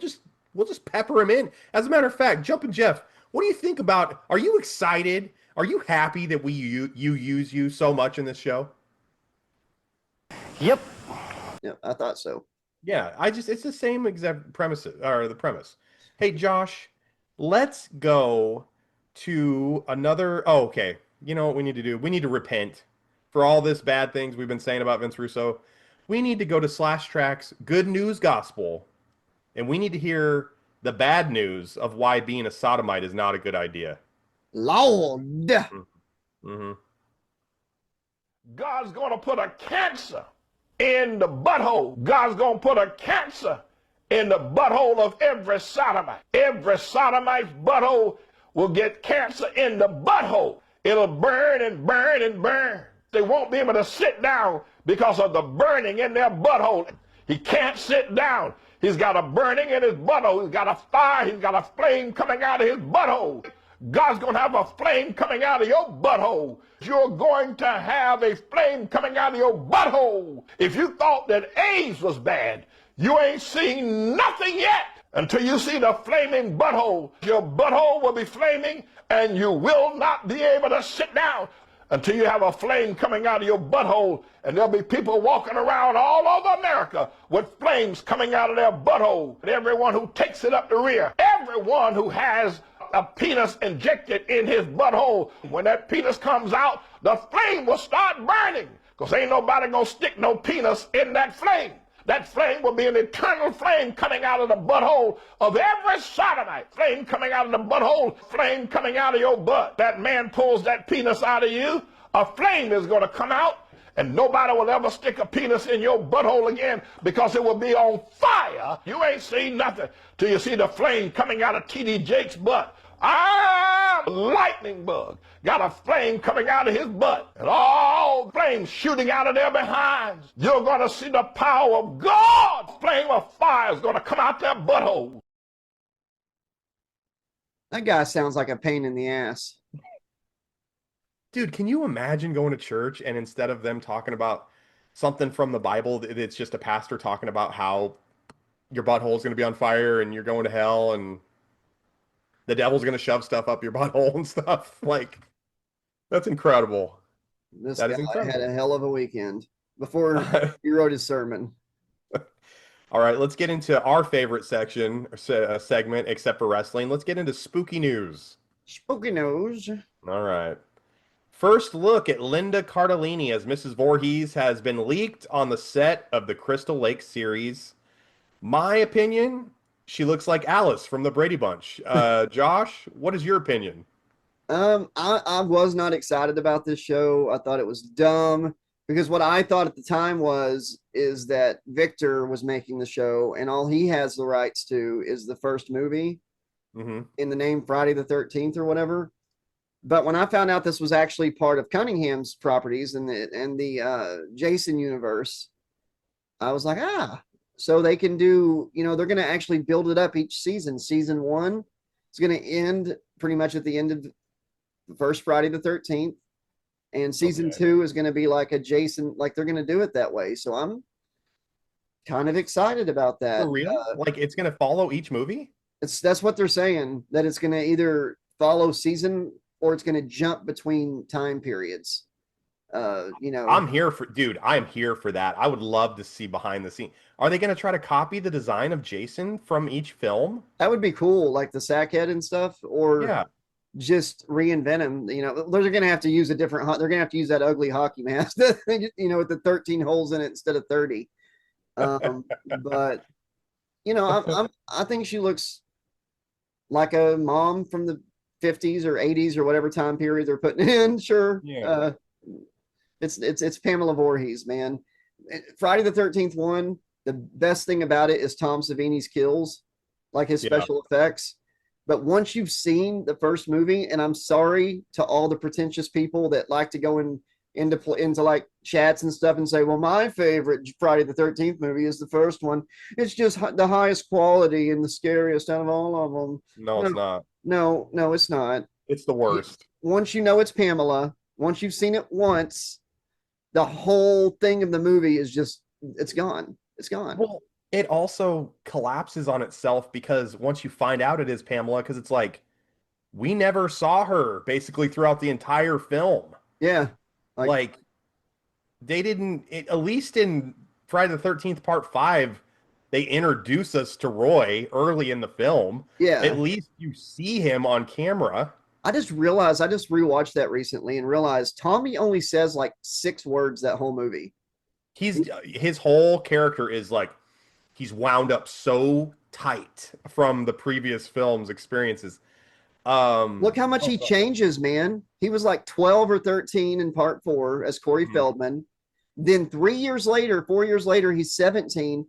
just pepper him in. As a matter of fact, Jumpin' Jeff, what do you think about? Are you excited? Are you happy that we use you so much in this show? Yep. Yeah, I thought so. Yeah, it's the same exact premise or the premise. Hey Josh, let's go to another. Oh, okay. You know what we need to do? We need to repent for all this bad things we've been saying about Vince Russo. We need to go to Trax Good News Gospel, and we need to hear the bad news of why being a sodomite is not a good idea. Lord. Mm-hmm. God's going to put a cancer in the butthole. God's going to put a cancer in the butthole of every sodomite. Every sodomite's butthole will get cancer in the butthole. It'll burn and burn and burn. They won't be able to sit down because of the burning in their butthole. He can't sit down. He's got a burning in his butthole. He's got a fire. He's got a flame coming out of his butthole. God's going to have a flame coming out of your butthole. You're going to have a flame coming out of your butthole. If you thought that AIDS was bad, you ain't seen nothing yet until you see the flaming butthole. Your butthole will be flaming, and you will not be able to sit down until you have a flame coming out of your butthole. And there'll be people walking around all over America with flames coming out of their butthole. And everyone who takes it up the rear, everyone who has a penis injected in his butthole, when that penis comes out, the flame will start burning, because ain't nobody gonna stick no penis in that flame. That flame will be an eternal flame coming out of the butthole of every sodomite. Flame coming out of the butthole, flame coming out of your butt. That man pulls that penis out of you, a flame is going to come out, and nobody will ever stick a penis in your butthole again, because it will be on fire. You ain't seen nothing till you see the flame coming out of T.D. Jake's butt. Lightning bug got a flame coming out of his butt, and all flames shooting out of their behinds. You're going to see the power of God. Flame of fire is going to come out their butthole. That guy sounds like a pain in the ass. Dude, can you imagine going to church and instead of them talking about something from the Bible, it's just a pastor talking about how your butthole is going to be on fire and you're going to hell and the devil's going to shove stuff up your butthole and stuff? Like, that's incredible. This guy had a hell of a weekend before he wrote his sermon. All right, let's get into our favorite section, segment, except for wrestling. Let's get into spooky news. Spooky news. All right. First look at Linda Cardellini as Mrs. Voorhees has been leaked on the set of the Crystal Lake series. My opinion, she looks like Alice from the Brady Bunch. Josh, what is your opinion? I was not excited about this show. I thought it was dumb because what I thought at the time is that Victor was making the show and all he has the rights to is the first movie in the name Friday the 13th or whatever. But when I found out this was actually part of Cunningham's properties and the Jason universe, I was like, so they can do, they're going to actually build it up each season. Season 1 is going to end pretty much at the end of the first Friday the 13th. And season 2 is going to be like a Jason, like they're going to do it that way. So I'm kind of excited about that. For real? Like it's going to follow each movie? That's what they're saying, that it's going to either follow season or it's going to jump between time periods. I'm here for, dude, I'm here for that. I would love to see behind the scene. Are they going to try to copy the design of Jason from each film? That would be cool, like the sack head and stuff, or just reinvent him. They're going to have to use a different, they're going to have to use that ugly hockey mask, with the 13 holes in it instead of 30. But, I think she looks like a mom from the 50s or 80s or whatever time period they're putting in. Sure. Yeah. It's Pamela Voorhees, man. Friday the 13th one, the best thing about it is Tom Savini's kills, like his special effects. But once you've seen the first movie, and I'm sorry to all the pretentious people that like to go into like chats and stuff and say, well, my favorite Friday the 13th movie is the first one. It's just the highest quality and the scariest out of all of them. No, it's not. No, it's not. It's the worst. Once you know it's Pamela, once you've seen it once, the whole thing of the movie is just, it's gone. It's gone. Well, it also collapses on itself because once you find out it is Pamela, because it's like, we never saw her basically throughout the entire film. Yeah. Like they didn't, at least in Friday the 13th part 5, they introduce us to Roy early in the film. Yeah. At least you see him on camera. I just realized, I just rewatched that recently and realized Tommy only says like 6 words that whole movie. His whole character is like, he's wound up so tight from the previous film's experiences. Look how much he changes, man. He was like 12 or 13 in part 4 as Corey Feldman. Then 4 years later, he's 17.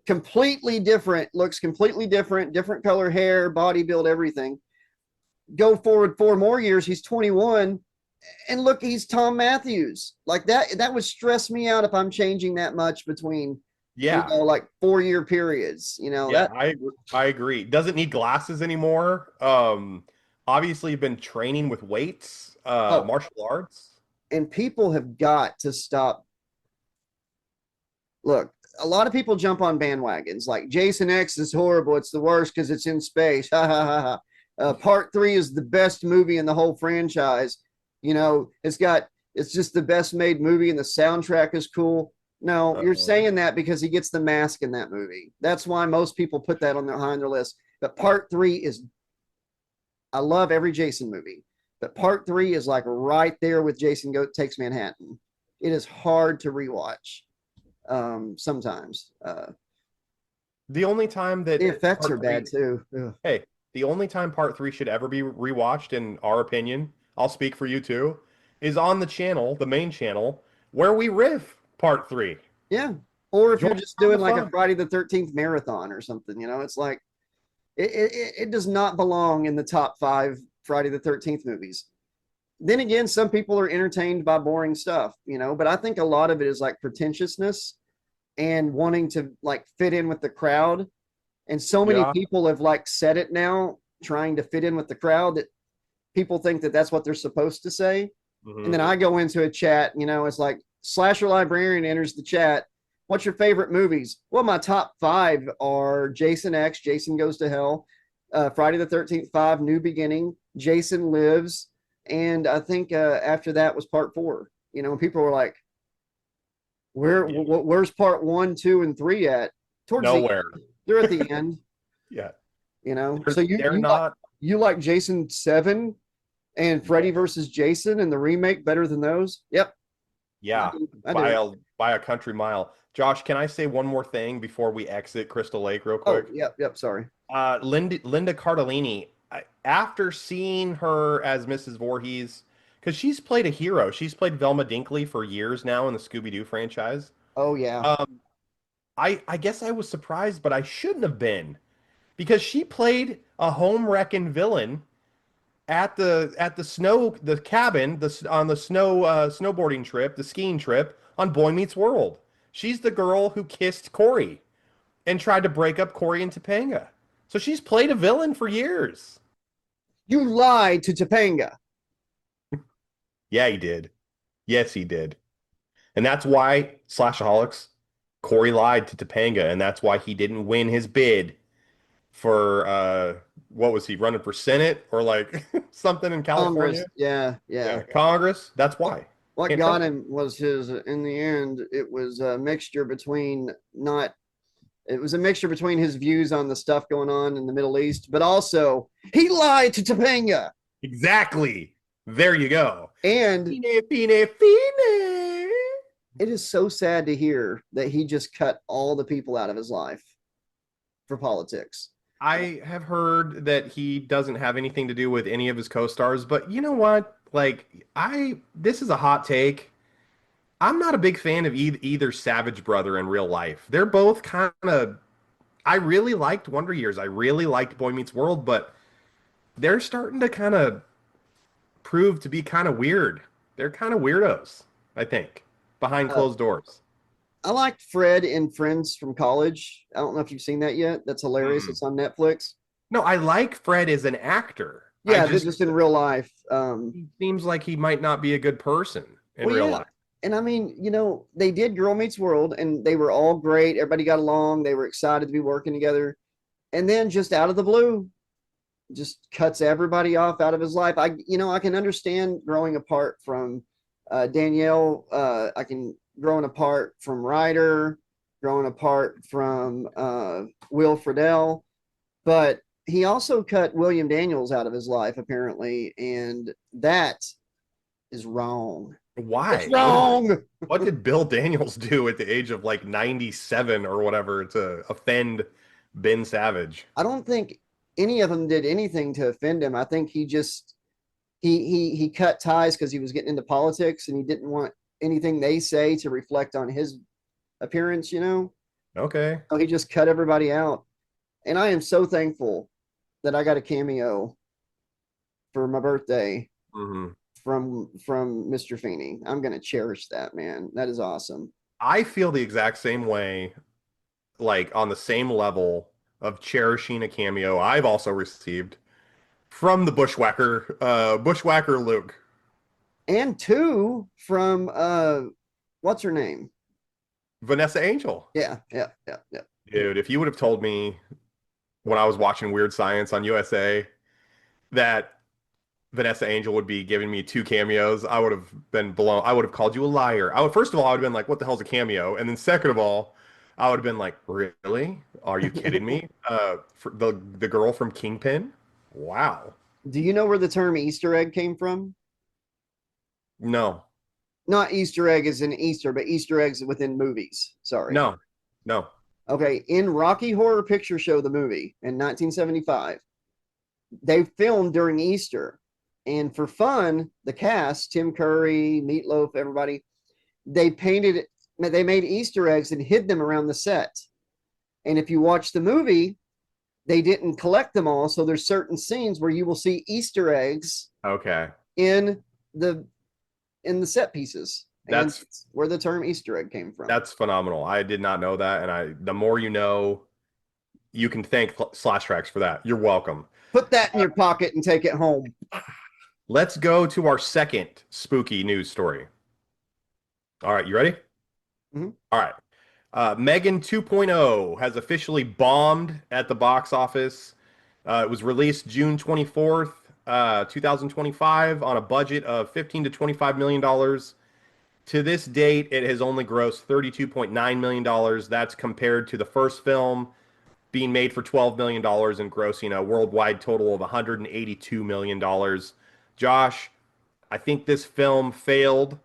Completely different, looks completely different color hair, body build, everything. Go forward 4 more years, he's 21. And look, he's Tom Matthews. Like that would stress me out if I'm changing that much between like 4-year periods. I agree. Doesn't need glasses anymore. Obviously been training with weights, martial arts. And people have got to stop. Look, a lot of people jump on bandwagons like Jason X is horrible, it's the worst because it's in space. Ha ha ha ha. Part 3 is the best movie in the whole franchise. It's just the best made movie and the soundtrack is cool. No, you're saying that because he gets the mask in that movie. That's why most people put that on behind their list. But part 3 is, I love every Jason movie, but part 3 is like right there with Jason Takes Manhattan. It is hard to rewatch sometimes. The only time that the effects are bad too. Ugh. Hey, the only time part 3 should ever be rewatched, in our opinion, I'll speak for you too, is on the channel, the main channel, where we riff part 3. Yeah. Or if you're just doing like a Friday the 13th marathon or something, it's like, it does not belong in the top 5 Friday the 13th movies. Then again, some people are entertained by boring stuff, but I think a lot of it is like pretentiousness and wanting to like fit in with the crowd. And so many people have like said it now, trying to fit in with the crowd, that people think that that's what they're supposed to say. And then I go into a chat, it's like Slasher Librarian enters the chat. What's your favorite movies? Well, my top 5 are Jason X, Jason Goes to Hell, Friday the 13th 5, New Beginning, Jason Lives, and I think after that was part 4. And people were like, where's part 1, 2, and 3 at? Towards nowhere. They're at the end. Yeah. So you like Jason 7 And Freddy versus Jason and the remake better than those? Yep. Yeah, I by do. a country mile. Josh, can I say one more thing before we exit Crystal Lake real Oh, quick? yep. Sorry. Linda Cardellini, after seeing her as Mrs. Voorhees, because she's played a hero. She's played Velma Dinkley for years now in the Scooby-Doo franchise. Oh yeah. I guess I was surprised, but I shouldn't have been because she played a home wrecking villain at the cabin on the snowboarding trip, the skiing trip on Boy Meets World. She's the girl who kissed Corey and tried to break up Corey and Topanga. So she's played a villain for years. You lied to Topanga. Yeah, he did. Yes, he did. And that's why Slashaholics, Corey lied to Topanga, and that's why he didn't win his bid for what was he running for Senate or like something in California? Congress. Yeah. Congress. That's why. What Can't got trust him was his, in the end, it was a mixture between his views on the stuff going on in the Middle East, but also he lied to Topanga. Exactly. There you go. And Fine. it is so sad to hear that he just cut all the people out of his life for politics. I have heard that he doesn't have anything to do with any of his co-stars, but you know what? Like, this is a hot take. I'm not a big fan of either Savage brother in real life. They're both kind of. I really liked Wonder Years. I really liked Boy Meets World, but they're starting to kind of prove to be kind of weird. They're kind of weirdos, I think, behind closed doors. I liked Fred in Friends from College. I don't know if you've seen that yet. That's hilarious. It's on Netflix. No, I like Fred as an actor. Yeah, just in real life. He seems like he might not be a good person in real life. And I mean, they did Girl Meets World and they were all great. Everybody got along. They were excited to be working together. And then just out of the blue, just cuts everybody off out of his life. I can understand growing apart from Danielle. Growing apart from Ryder, growing apart from Will Friedle, but he also cut William Daniels out of his life, apparently, and that is wrong. Why? It's wrong. What did Bill Daniels do at the age of like 97 or whatever to offend Ben Savage? I don't think any of them did anything to offend him. I think he just he cut ties because he was getting into politics and he didn't want anything they say to reflect on his appearance, Okay. So he just cut everybody out. And I am so thankful that I got a cameo for my birthday from Mr. Feeney. I'm going to cherish that, man. That is awesome. I feel the exact same way, like on the same level of cherishing a cameo I've also received from the Bushwhacker Luke. And two from what's her name? Vanessa Angel. Yeah. Dude, if you would have told me when I was watching Weird Science on USA that Vanessa Angel would be giving me 2 cameos, I would have been blown. I would have called you a liar. First of all, I would have been like, what the hell's a cameo? And then second of all, I would have been like, really? Are you kidding me? For the girl from Kingpin? Wow. Do you know where the term Easter egg came from? No. Not Easter egg as in Easter, but Easter eggs within movies. Sorry. No. Okay. In Rocky Horror Picture Show, the movie in 1975, they filmed during Easter. And for fun, the cast, Tim Curry, Meatloaf, everybody, they made Easter eggs and hid them around the set. And if you watch the movie, they didn't collect them all. So there's certain scenes where you will see Easter eggs. Okay. In the set pieces. That's where the term Easter egg came from. That's phenomenal. I did not know that. And the more you know, you can thank Slash Trax for that. You're welcome. Put that in your pocket and take it home. Let's go to our second spooky news story. All right, you ready? Mm-hmm. All right. Megan 2.0 has officially bombed at the box office. It was released June 24th, 2025 on a budget of $15 to $25 million. To this date, it has only grossed $32.9 million. That's compared to the first film being made for $12 million and grossing a worldwide total of $182 million Josh, I think this film failed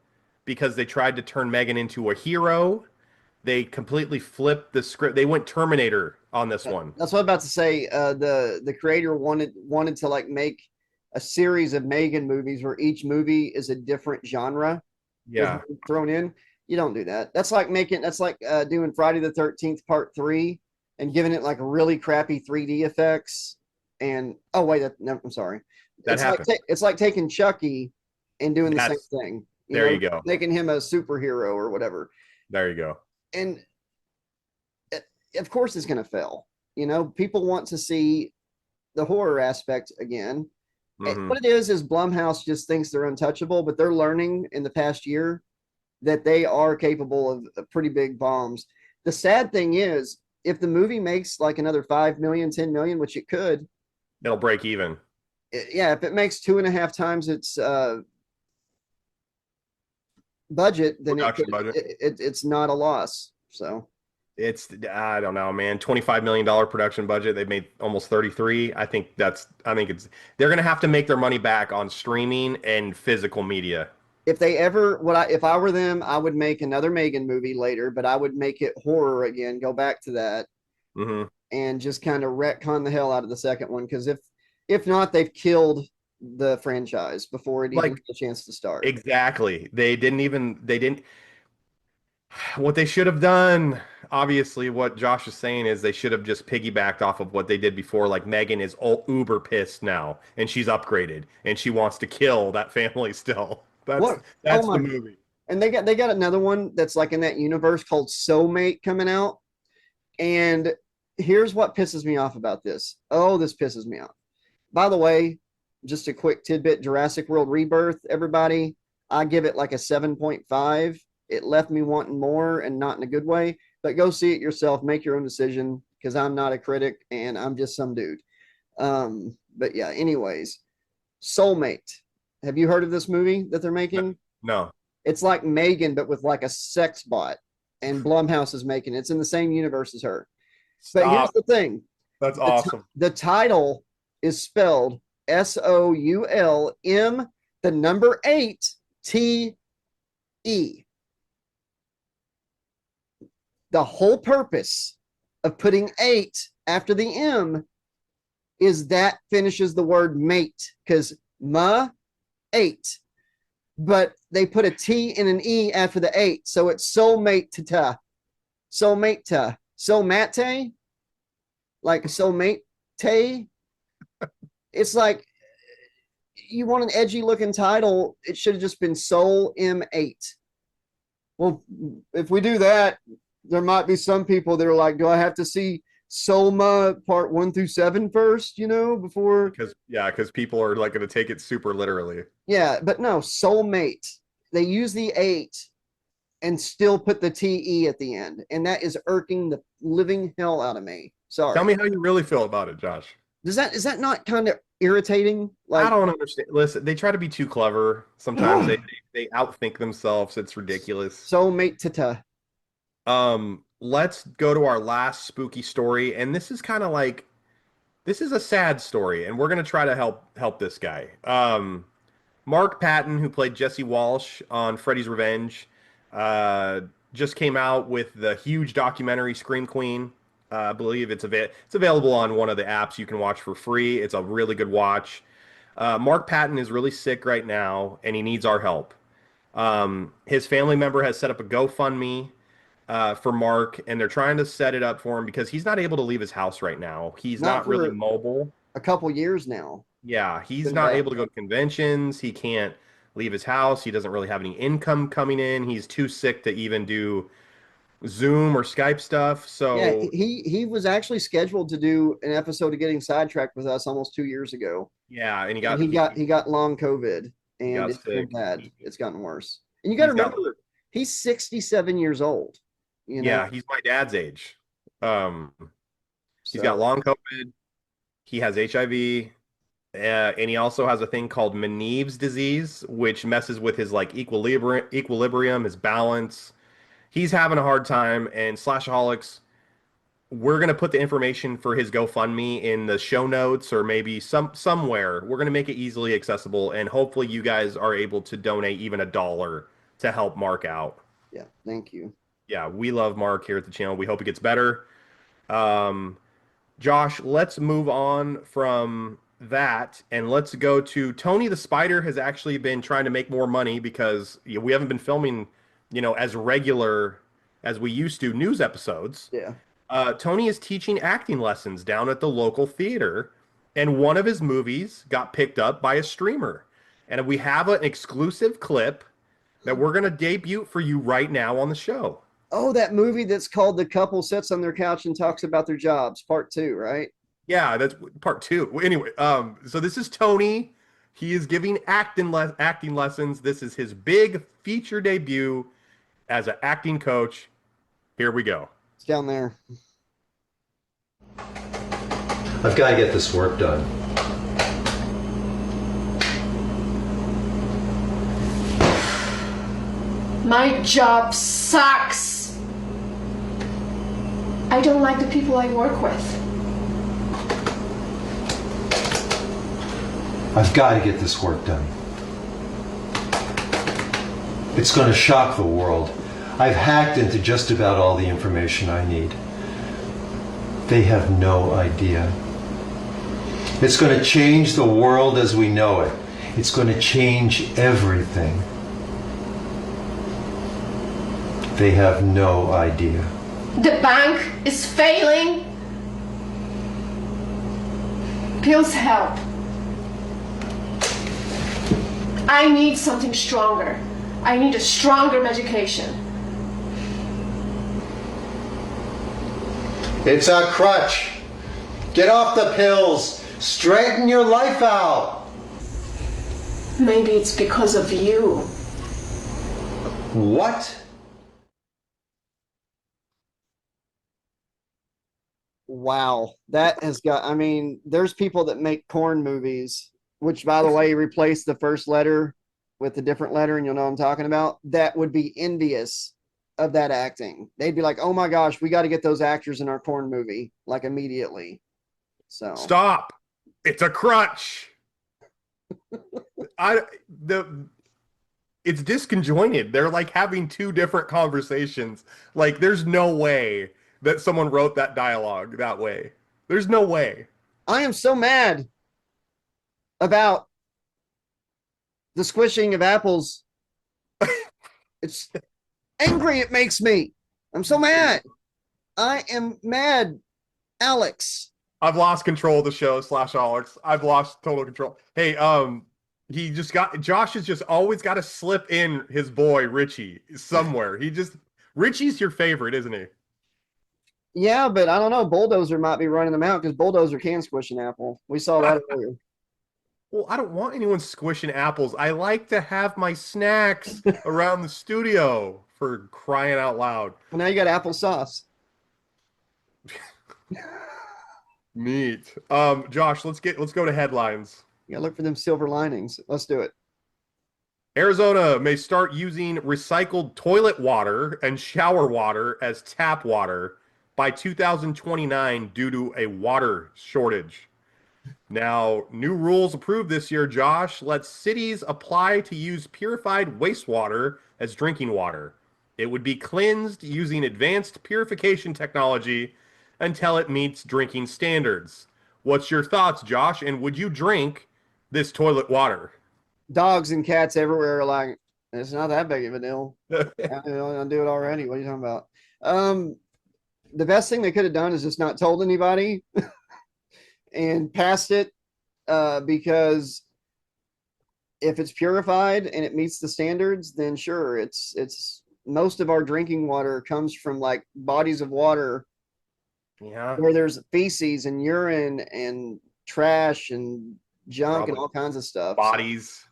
because they tried to turn Megan into a hero. They completely flipped the script. They went Terminator on this one. That's what I'm about to say. The creator wanted to like make a series of Megan movies where each movie is a different genre Yeah. thrown in. You don't do that. That's like doing Friday the 13th Part 3 and giving it like really crappy 3D effects. And oh wait, no, I'm sorry. That It's happened. it's like taking Chucky and doing the same That's thing. There you go. Making him a superhero or whatever. There you go. And of course it's going to fail. People want to see the horror aspect again. Mhm. What it is Blumhouse just thinks they're untouchable, but they're learning in the past year that they are capable of pretty big bombs. The sad thing is, if the movie makes like another 5 million, 10 million, which it could, It'll break even. yeah, if it makes 2.5 times its budget, then Production budget. It's not a loss. So I don't know, man. $25 million production budget. They made almost 33. I think they're gonna have to make their money back on streaming and physical media. if I were them, I would make another Megan movie later, but I would make it horror again, go back to that, Mm-hmm. and just kind of retcon the hell out of the second one. Because if not, they've killed the franchise before it even had a chance to start. Exactly. They didn't. What they should have done, obviously, what Josh is saying is they should have just piggybacked off of what they did before. Like Megan is uber pissed now, and she's upgraded, and she wants to kill that family still. That's the movie. And they got another one that's like in that universe called Soulmate coming out. And here's what pisses me off about this. Oh, this pisses me off. By the way, just a quick tidbit: Jurassic World Rebirth, everybody, I give it like a 7.5. It left me wanting more, and not in a good way. But go see it yourself. Make your own decision, because I'm not a critic and I'm just some dude. But yeah, anyways, Soulmate. Have you heard of this movie that they're making? No. It's like Megan, but with like a sex bot, and Blumhouse is making it. It's in the same universe as her. But here's the thing. That's awesome. The title is spelled SOULM, the number 8 TE. The whole purpose of putting 8 after the M is that finishes the word mate, because ma 8, but they put a T and an E after the 8, so it's soulmate ta, soulmate ta, soulmate, like soulmate. It's like, you want an edgy looking title, it should have just been Soul M8. Well, if we do that, there might be some people that are like, do I have to see Soma part 1 through 7 first, before? Because people are like going to take it super literally. Yeah, but no, Soulmate. They use the 8 and still put the TE at the end, and that is irking the living hell out of me. Sorry. Tell me how you really feel about it, Josh. Is that not kind of irritating? I don't understand. Listen, they try to be too clever. Sometimes they outthink themselves. It's ridiculous. Soulmate tata. Let's go to our last spooky story, and this is a sad story, and we're gonna try to help this guy. Mark Patton, who played Jesse Walsh on Freddy's Revenge, just came out with the huge documentary Scream Queen. I believe it's available on one of the apps you can watch for free. It's a really good watch. Mark Patton is really sick right now, and he needs our help. His family member has set up a GoFundMe for Mark, and they're trying to set it up for him because he's not able to leave his house right now. He's not really mobile. A couple years now. Yeah, he's not able to go to conventions. He can't leave his house. He doesn't really have any income coming in. He's too sick to even do Zoom or Skype stuff. So yeah, he was actually scheduled to do an episode of Getting Sidetracked with us almost 2 years ago. Yeah, and he got long COVID, and it's been bad. It's gotten worse. And you got to remember, he's 67 years old. Yeah, he's my dad's age. He's got long COVID. He has HIV. And he also has a thing called Meniere's disease, which messes with his equilibrium, his balance. He's having a hard time, and Slashaholics, we're gonna put the information for his GoFundMe in the show notes or maybe somewhere. We're gonna make it easily accessible, and hopefully you guys are able to donate even $1 to help Mark out. Yeah, thank you. Yeah, we love Mark here at the channel. We hope it gets better. Josh, let's move on from that and let's go to Tony the Spider has actually been trying to make more money because we haven't been filming, as regular as we used to news episodes. Yeah. Tony is teaching acting lessons down at the local theater, and one of his movies got picked up by a streamer. And we have an exclusive clip that we're going to debut for you right now on the show. Oh, that movie that's called The Couple Sits on Their Couch and Talks About Their Jobs, part 2, right? Yeah, that's part 2. Anyway, so this is Tony. He is giving acting lessons. This is his big feature debut as an acting coach. Here we go. It's down there. I've got to get this work done. My job sucks. I don't like the people I work with. I've got to get this work done. It's going to shock the world. I've hacked into just about all the information I need. They have no idea. It's going to change the world as we know it. It's going to change everything. They have no idea. The bank is failing. Pills help. I need something stronger. I need a stronger medication. It's a crutch. Get off the pills. Straighten your life out. Maybe it's because of you. What? Wow. That has got, I mean, there's people that make porn movies, which, by the way, replace the first letter with a different letter, and you'll know what I'm talking about. That would be envious of that acting. They'd be like, oh my gosh, we got to get those actors in our porn movie, like, immediately. So stop. It's a crutch. It's disconjointed. They're like having two different conversations. Like, there's no way that someone wrote that dialogue that way. There's no way. I am so mad about the squishing of apples. It's angry. It makes me. I'm so mad. I am mad, Alex. I've lost control of the show, /Alex. I've lost total control. Hey, Josh has just always got to slip in his boy, Richie, somewhere. Richie's your favorite, isn't he? Yeah, but I don't know. Bulldozer might be running them out because Bulldozer can squish an apple. We saw that earlier. Well, I don't want anyone squishing apples. I like to have my snacks around the studio, for crying out loud. Well, now you got applesauce. Neat. Josh, let's go to headlines. You gotta look for them silver linings. Let's do it. Arizona may start using recycled toilet water and shower water as tap water by 2029 due to a water shortage. Now, new rules approved this year, Josh, let cities apply to use purified wastewater as drinking water. It would be cleansed using advanced purification technology until it meets drinking standards. What's your thoughts, Josh? And would you drink this toilet water? Dogs and cats everywhere are like, it's not that big of a deal. I'll do it already. What are you talking about? The best thing they could have done is just not told anybody and passed it, because if it's purified and it meets the standards, then sure, it's most of our drinking water comes from like bodies of water, where there's feces and urine and trash and junk and all kinds of stuff. Bodies,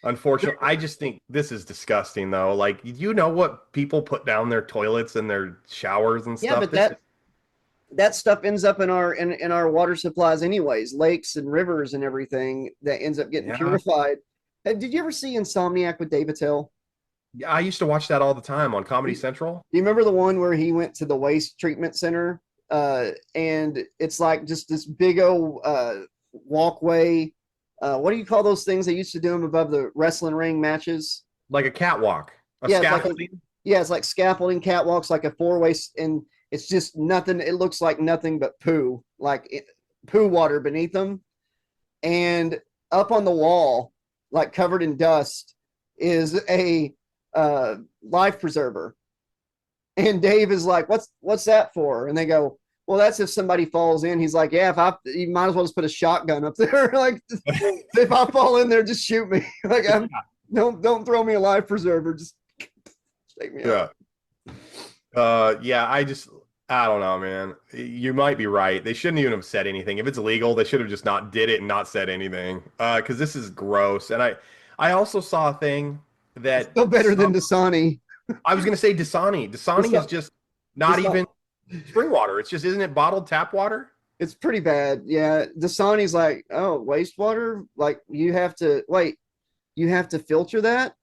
unfortunately, I just think this is disgusting, though. Like, you know what people put down their toilets and their showers and stuff? Yeah, but that stuff ends up in our water supplies anyways, lakes and rivers and everything that ends up getting purified. Did you ever see Insomniac with David Tell? Yeah, I used to watch that all the time on Comedy Central. Do you remember the one where he went to the waste treatment center? And it's like just this big old walkway. What do you call those things they used to do them above the wrestling ring matches? Like a catwalk, a Yeah, it's like scaffolding. yeah, it's like scaffolding, catwalks, like a four-way, and it's just nothing. It looks like nothing but poo, poo water beneath them. And up on the wall, like covered in dust, is a life preserver. And Dave is like, "What's that for?" And they go, "Well, that's if somebody falls in." He's like, "Yeah, you might as well just put a shotgun up there. Like, if I fall in there, just shoot me. Like, don't throw me a life preserver. Just take me out." Yeah, I don't know, man. You might be right. They shouldn't even have said anything. If it's illegal, they should have just not did it and not said anything. Because this is gross. And I also saw a thing that Still better than Dasani. I was gonna say Dasani. Dasani is just not even spring water. It's just, isn't it bottled tap water? It's pretty bad. Yeah. Dasani's like, oh, wastewater? Like you have to filter that?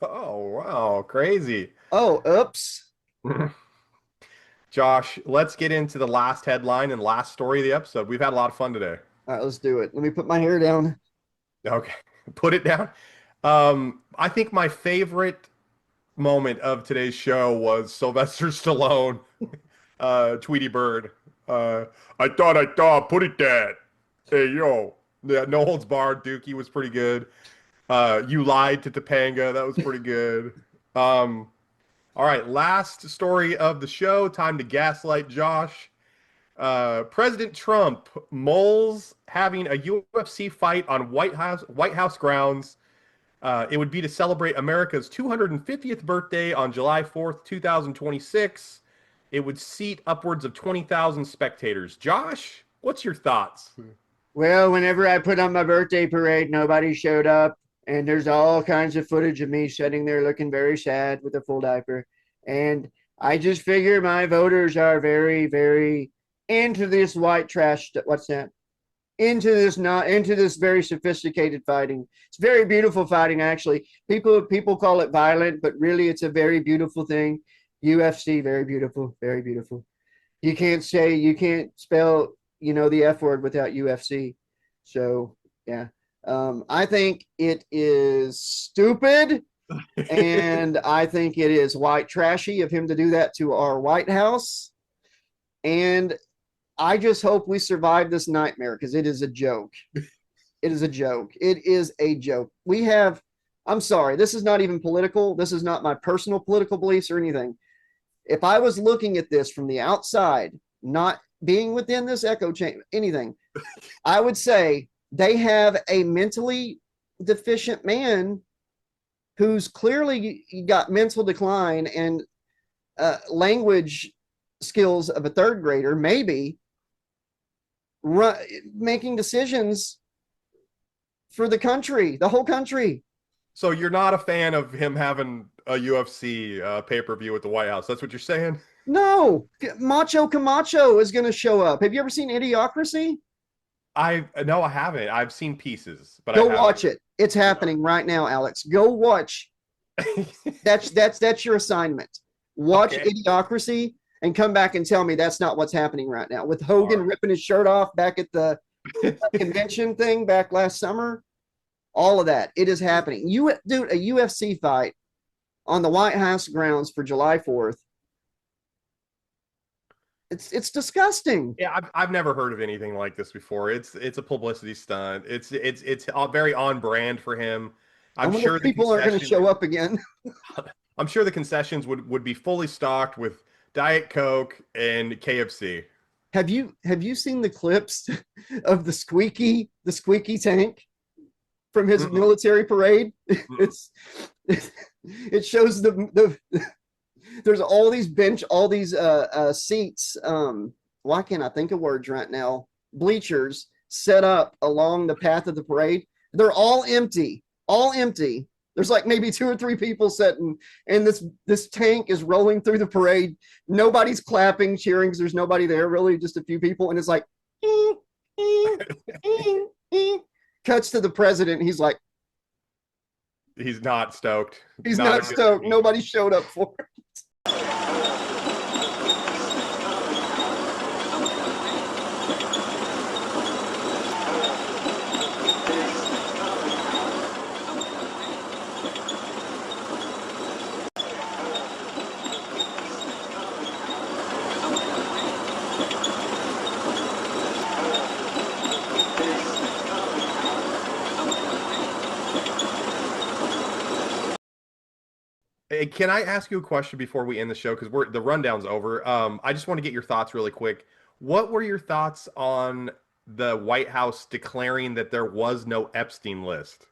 Oh wow, crazy. Oh, oops. Josh, let's get into the last headline and last story of the episode. We've had a lot of fun today. All right, let's do it. Let me put my hair down. Okay, put it down. I think my favorite moment of today's show was Sylvester Stallone, Tweety Bird. I thought, put it down. Hey, yo. Yeah, no holds barred. Dookie was pretty good. You lied to Topanga. That was pretty good. All right, last story of the show. Time to gaslight Josh. President Trump mulls having a UFC fight on White House grounds. It would be to celebrate America's 250th birthday on July 4th, 2026. It would seat upwards of 20,000 spectators. Josh, what's your thoughts? Well, whenever I put on my birthday parade, nobody showed up. And there's all kinds of footage of me sitting there looking very sad with a full diaper. And I just figure my voters are very, very into this white trash. What's that? Into this very sophisticated fighting. It's very beautiful fighting, actually. People call it violent, but really it's a very beautiful thing. UFC, very beautiful, very beautiful. You can't spell, the F word without UFC. So yeah. I think it is stupid, and I think it is white trashy of him to do that to our White House. And I just hope we survive this nightmare because it is a joke. It is a joke. It is a joke. I'm sorry, this is not even political. This is not my personal political beliefs or anything. If I was looking at this from the outside, not being within this echo chamber, anything, I would say they have a mentally deficient man who's clearly got mental decline and language skills of a third grader, maybe making decisions for the country, the whole country. So you're not a fan of him having a UFC pay-per-view at the White House. That's what you're saying? No, Macho Camacho is going to show up. Have you ever seen Idiocracy? No, I haven't. I've seen pieces, but go watch it. It's happening right now, Alex. Go watch. That's your assignment. Watch Idiocracy and come back and tell me that's not what's happening right now. With Hogan ripping his shirt off back at the convention thing back last summer, all of that. It is happening. Dude, a UFC fight on the White House grounds for July 4th. It's disgusting. Yeah, I've never heard of anything like this before. It's a publicity stunt. It's very on brand for him. I'm sure people are going to show up again. I'm sure the concessions would be fully stocked with Diet Coke and KFC. Have you seen the clips of the squeaky tank from his military parade? It shows the there's all these seats. Why can't I think of words right now? Bleachers set up along the path of the parade. They're all empty. There's like maybe 2 or 3 people sitting, and this tank is rolling through the parade. Nobody's clapping, cheering, because there's nobody there, really, just a few people. And it's like, cuts to the president. He's like, He's not stoked. He's a not good stoked. team. Nobody showed up for it. Hey, can I ask you a question before we end the show? Because the rundown's over. I just want to get your thoughts really quick. What were your thoughts on the White House declaring that there was no Epstein list?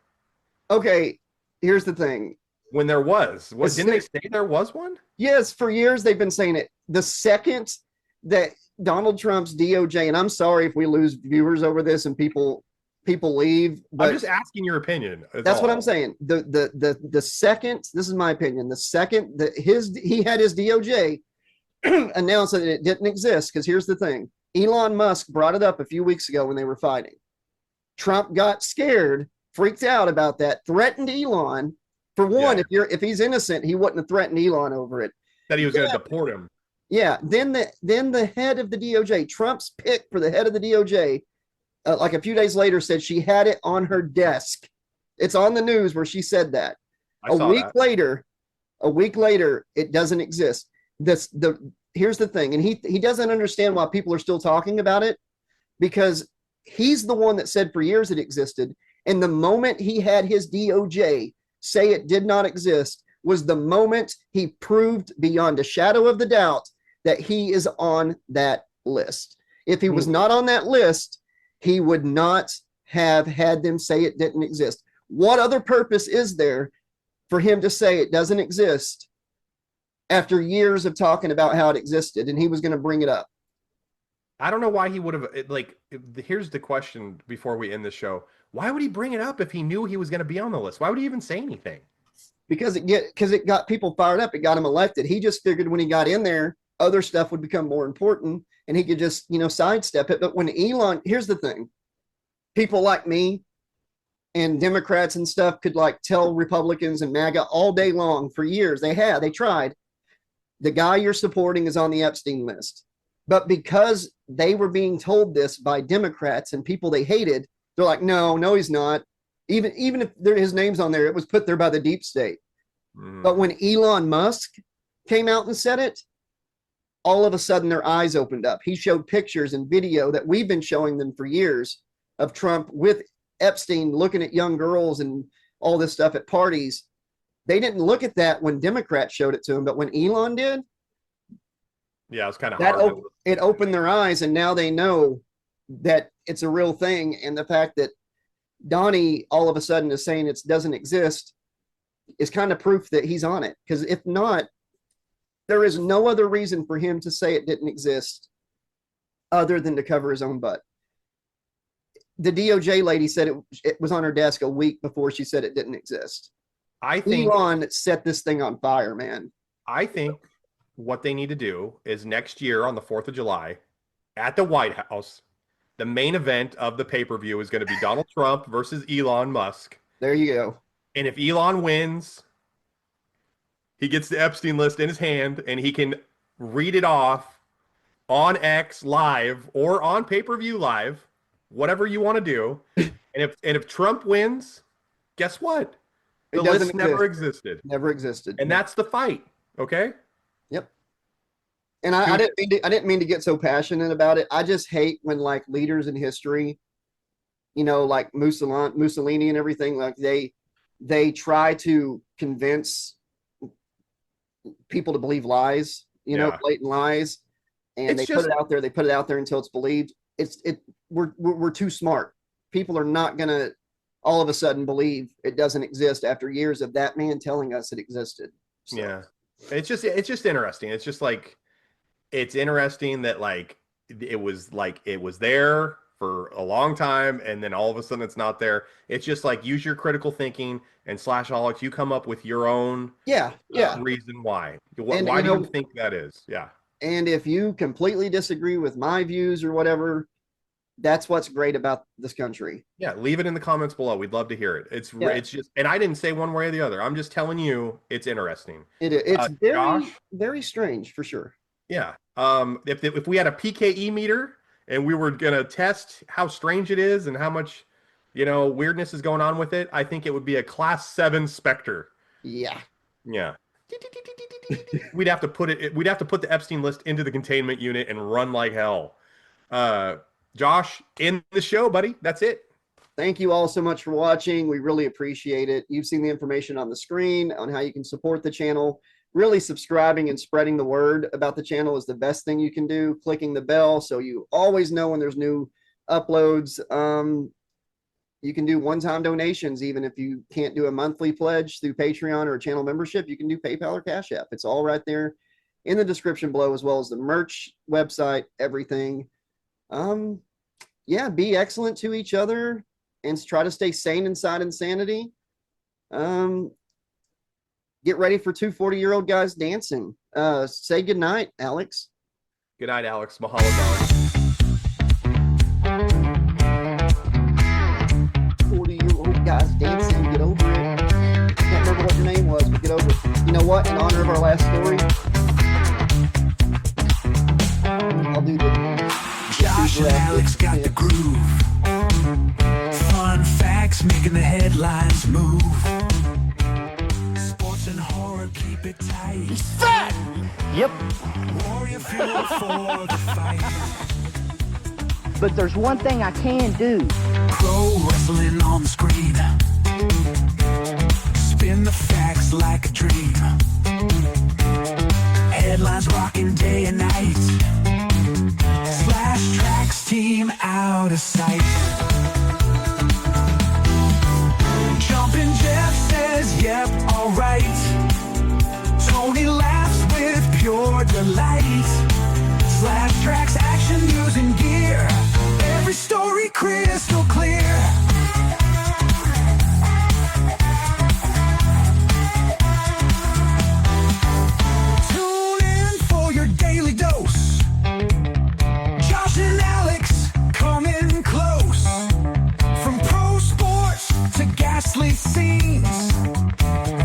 Okay, here's the thing. When there was, didn't they say there was one? Yes, for years they've been saying it. The second that Donald Trump's DOJ, and I'm sorry if we lose viewers over this and people leave, but I'm just asking your opinion. that's what I'm saying. The second, this is my opinion, the second that he had his DOJ announce that it didn't exist, because here's the thing. Elon Musk brought it up a few weeks ago when they were fighting. Trump got scared, freaked out about that, threatened Elon. For one, if he's innocent, he wouldn't have threatened Elon over it. That he was going to deport him. Yeah. Then the head of the DOJ, Trump's pick for the head of the DOJ, like a few days later, said she had it on her desk. It's on the news where she said that. A week later, it doesn't exist. Here's the thing, and he doesn't understand why people are still talking about it, because he's the one that said for years it existed. And the moment he had his DOJ say it did not exist was the moment he proved beyond a shadow of the doubt that he is on that list. If he was not on that list, he would not have had them say it didn't exist. What other purpose is there for him to say it doesn't exist after years of talking about how it existed and he was going to bring it up? I don't know why he would have, here's the question before we end the show. Why would he bring it up if he knew he was going to be on the list? Why would he even say anything? Because it got people fired up. It got him elected. He just figured when he got in there, other stuff would become more important and he could just, sidestep it. But when Elon, here's the thing, people like me and Democrats and stuff could tell Republicans and MAGA all day long for years. They tried. The guy you're supporting is on the Epstein list. But because they were being told this by Democrats and people they hated, they're like, no, he's not. Even if his name's on there, it was put there by the deep state. But when Elon Musk came out and said it, all of a sudden their eyes opened up. He showed pictures and video that we've been showing them for years of Trump with Epstein looking at young girls and all this stuff at parties. They didn't look at that when Democrats showed it to him, but when Elon did, yeah, it was kind of hard. It opened their eyes, and now they know that it's a real thing. And the fact that Donnie all of a sudden is saying it doesn't exist is kind of proof that he's on it. Because if not, there is no other reason for him to say it didn't exist other than to cover his own butt. The DOJ lady said it was on her desk a week before she said it didn't exist. I think Elon set this thing on fire, man. I think what they need to do is next year on the 4th of July at the White House, the main event of the pay-per-view is going to be Donald Trump versus Elon Musk. There you go. And if Elon wins, he gets the Epstein list in his hand and he can read it off on X live or on pay-per-view live, whatever you want to do. And if Trump wins, guess what? The list never existed. Never existed. And that's the fight. Okay? Yep. And I didn't mean to get so passionate about it. I just hate when leaders in history, like Mussolini and everything, they try to convince people to believe lies, blatant lies, and they put it out there. They put it out there until it's believed. We're too smart. People are not gonna all of a sudden believe it doesn't exist after years of that man telling us it existed. So. Yeah. It's just interesting. It's just it's interesting that it was there for a long time and then all of a sudden it's not there. It's just use your critical thinking and /Alex, you come up with your own reason why. Why do you think that is? Yeah. And if you completely disagree with my views or whatever, That's what's great about this country. Yeah, leave it in the comments below. We'd love to hear it. It's just, and I didn't say one way or the other. I'm just telling you, it's interesting. It's Josh? very strange for sure. Yeah. If we had a PKE meter and we were gonna test how strange it is and how much, weirdness is going on with it, I think it would be a Class 7 Spectre. Yeah. Yeah. We'd have to put the Epstein list into the containment unit and run like hell. Josh, end the show, buddy. That's it. Thank you all so much for watching. We really appreciate it. You've seen the information on the screen on how you can support the channel. Really subscribing and spreading the word about the channel is the best thing you can do. Clicking the bell so you always know when there's new uploads. You can do one-time donations, even if you can't do a monthly pledge through Patreon or a channel membership. You can do PayPal or Cash App. It's all right there in the description below, as well as the merch website, everything. Yeah, be excellent to each other and try to stay sane inside insanity. Get ready for two 40-year-old guys dancing. Say good night, Alex. Good night, Alex. Mahalo, darling. 40-year-old guys dancing. Get over it. Can't remember what your name was, but get over it. You know what? In honor of our last story, I'll do the Josh and Alex got the groove. Fun facts making the headlines move. Sports and horror keep it tight. He's fat! Yep. Warrior fuel for the fight. But there's one thing I can do. Pro wrestling on the screen. Spin the facts like a dream. Headlines rocking day and night. Trax team out of sight. Jumpin' Jeff says, yep, alright. Tony laughs with pure delight. Trax action, news and gear. Every story crystal clear. Tune in for your daily dose. Josh and Alex coming close. From pro sports to ghastly scenes,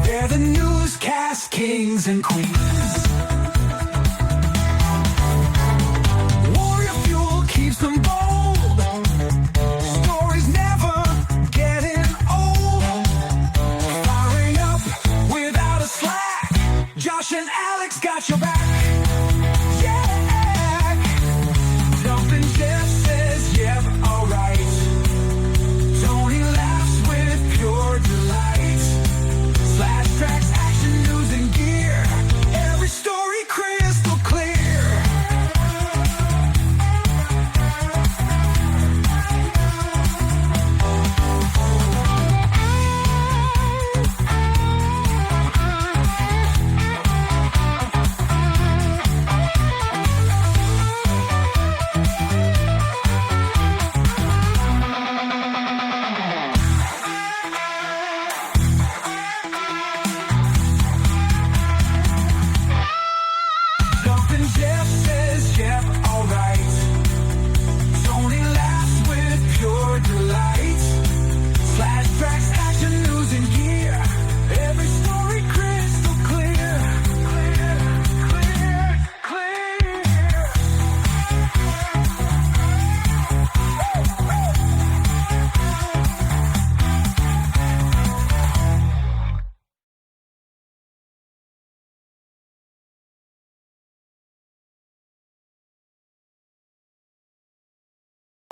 they're the newscast kings and queens. Warrior fuel keeps them bold. Stories never getting old. Firing up without a slack. Josh and Alex got your back. Jeff says, yep, alright. Tony laughs with pure delight. Trax action, news and gear. Every story crystal clear. Jeff says, yep, alright. Tony laughs with pure delight. Trax action, news and gear. Every story crystal clear. Clear, clear, clear.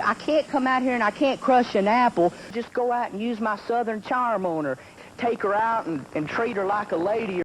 I can't come out here and I can't crush an apple. Just go out and use my southern charm on her. Take her out and treat her like a lady.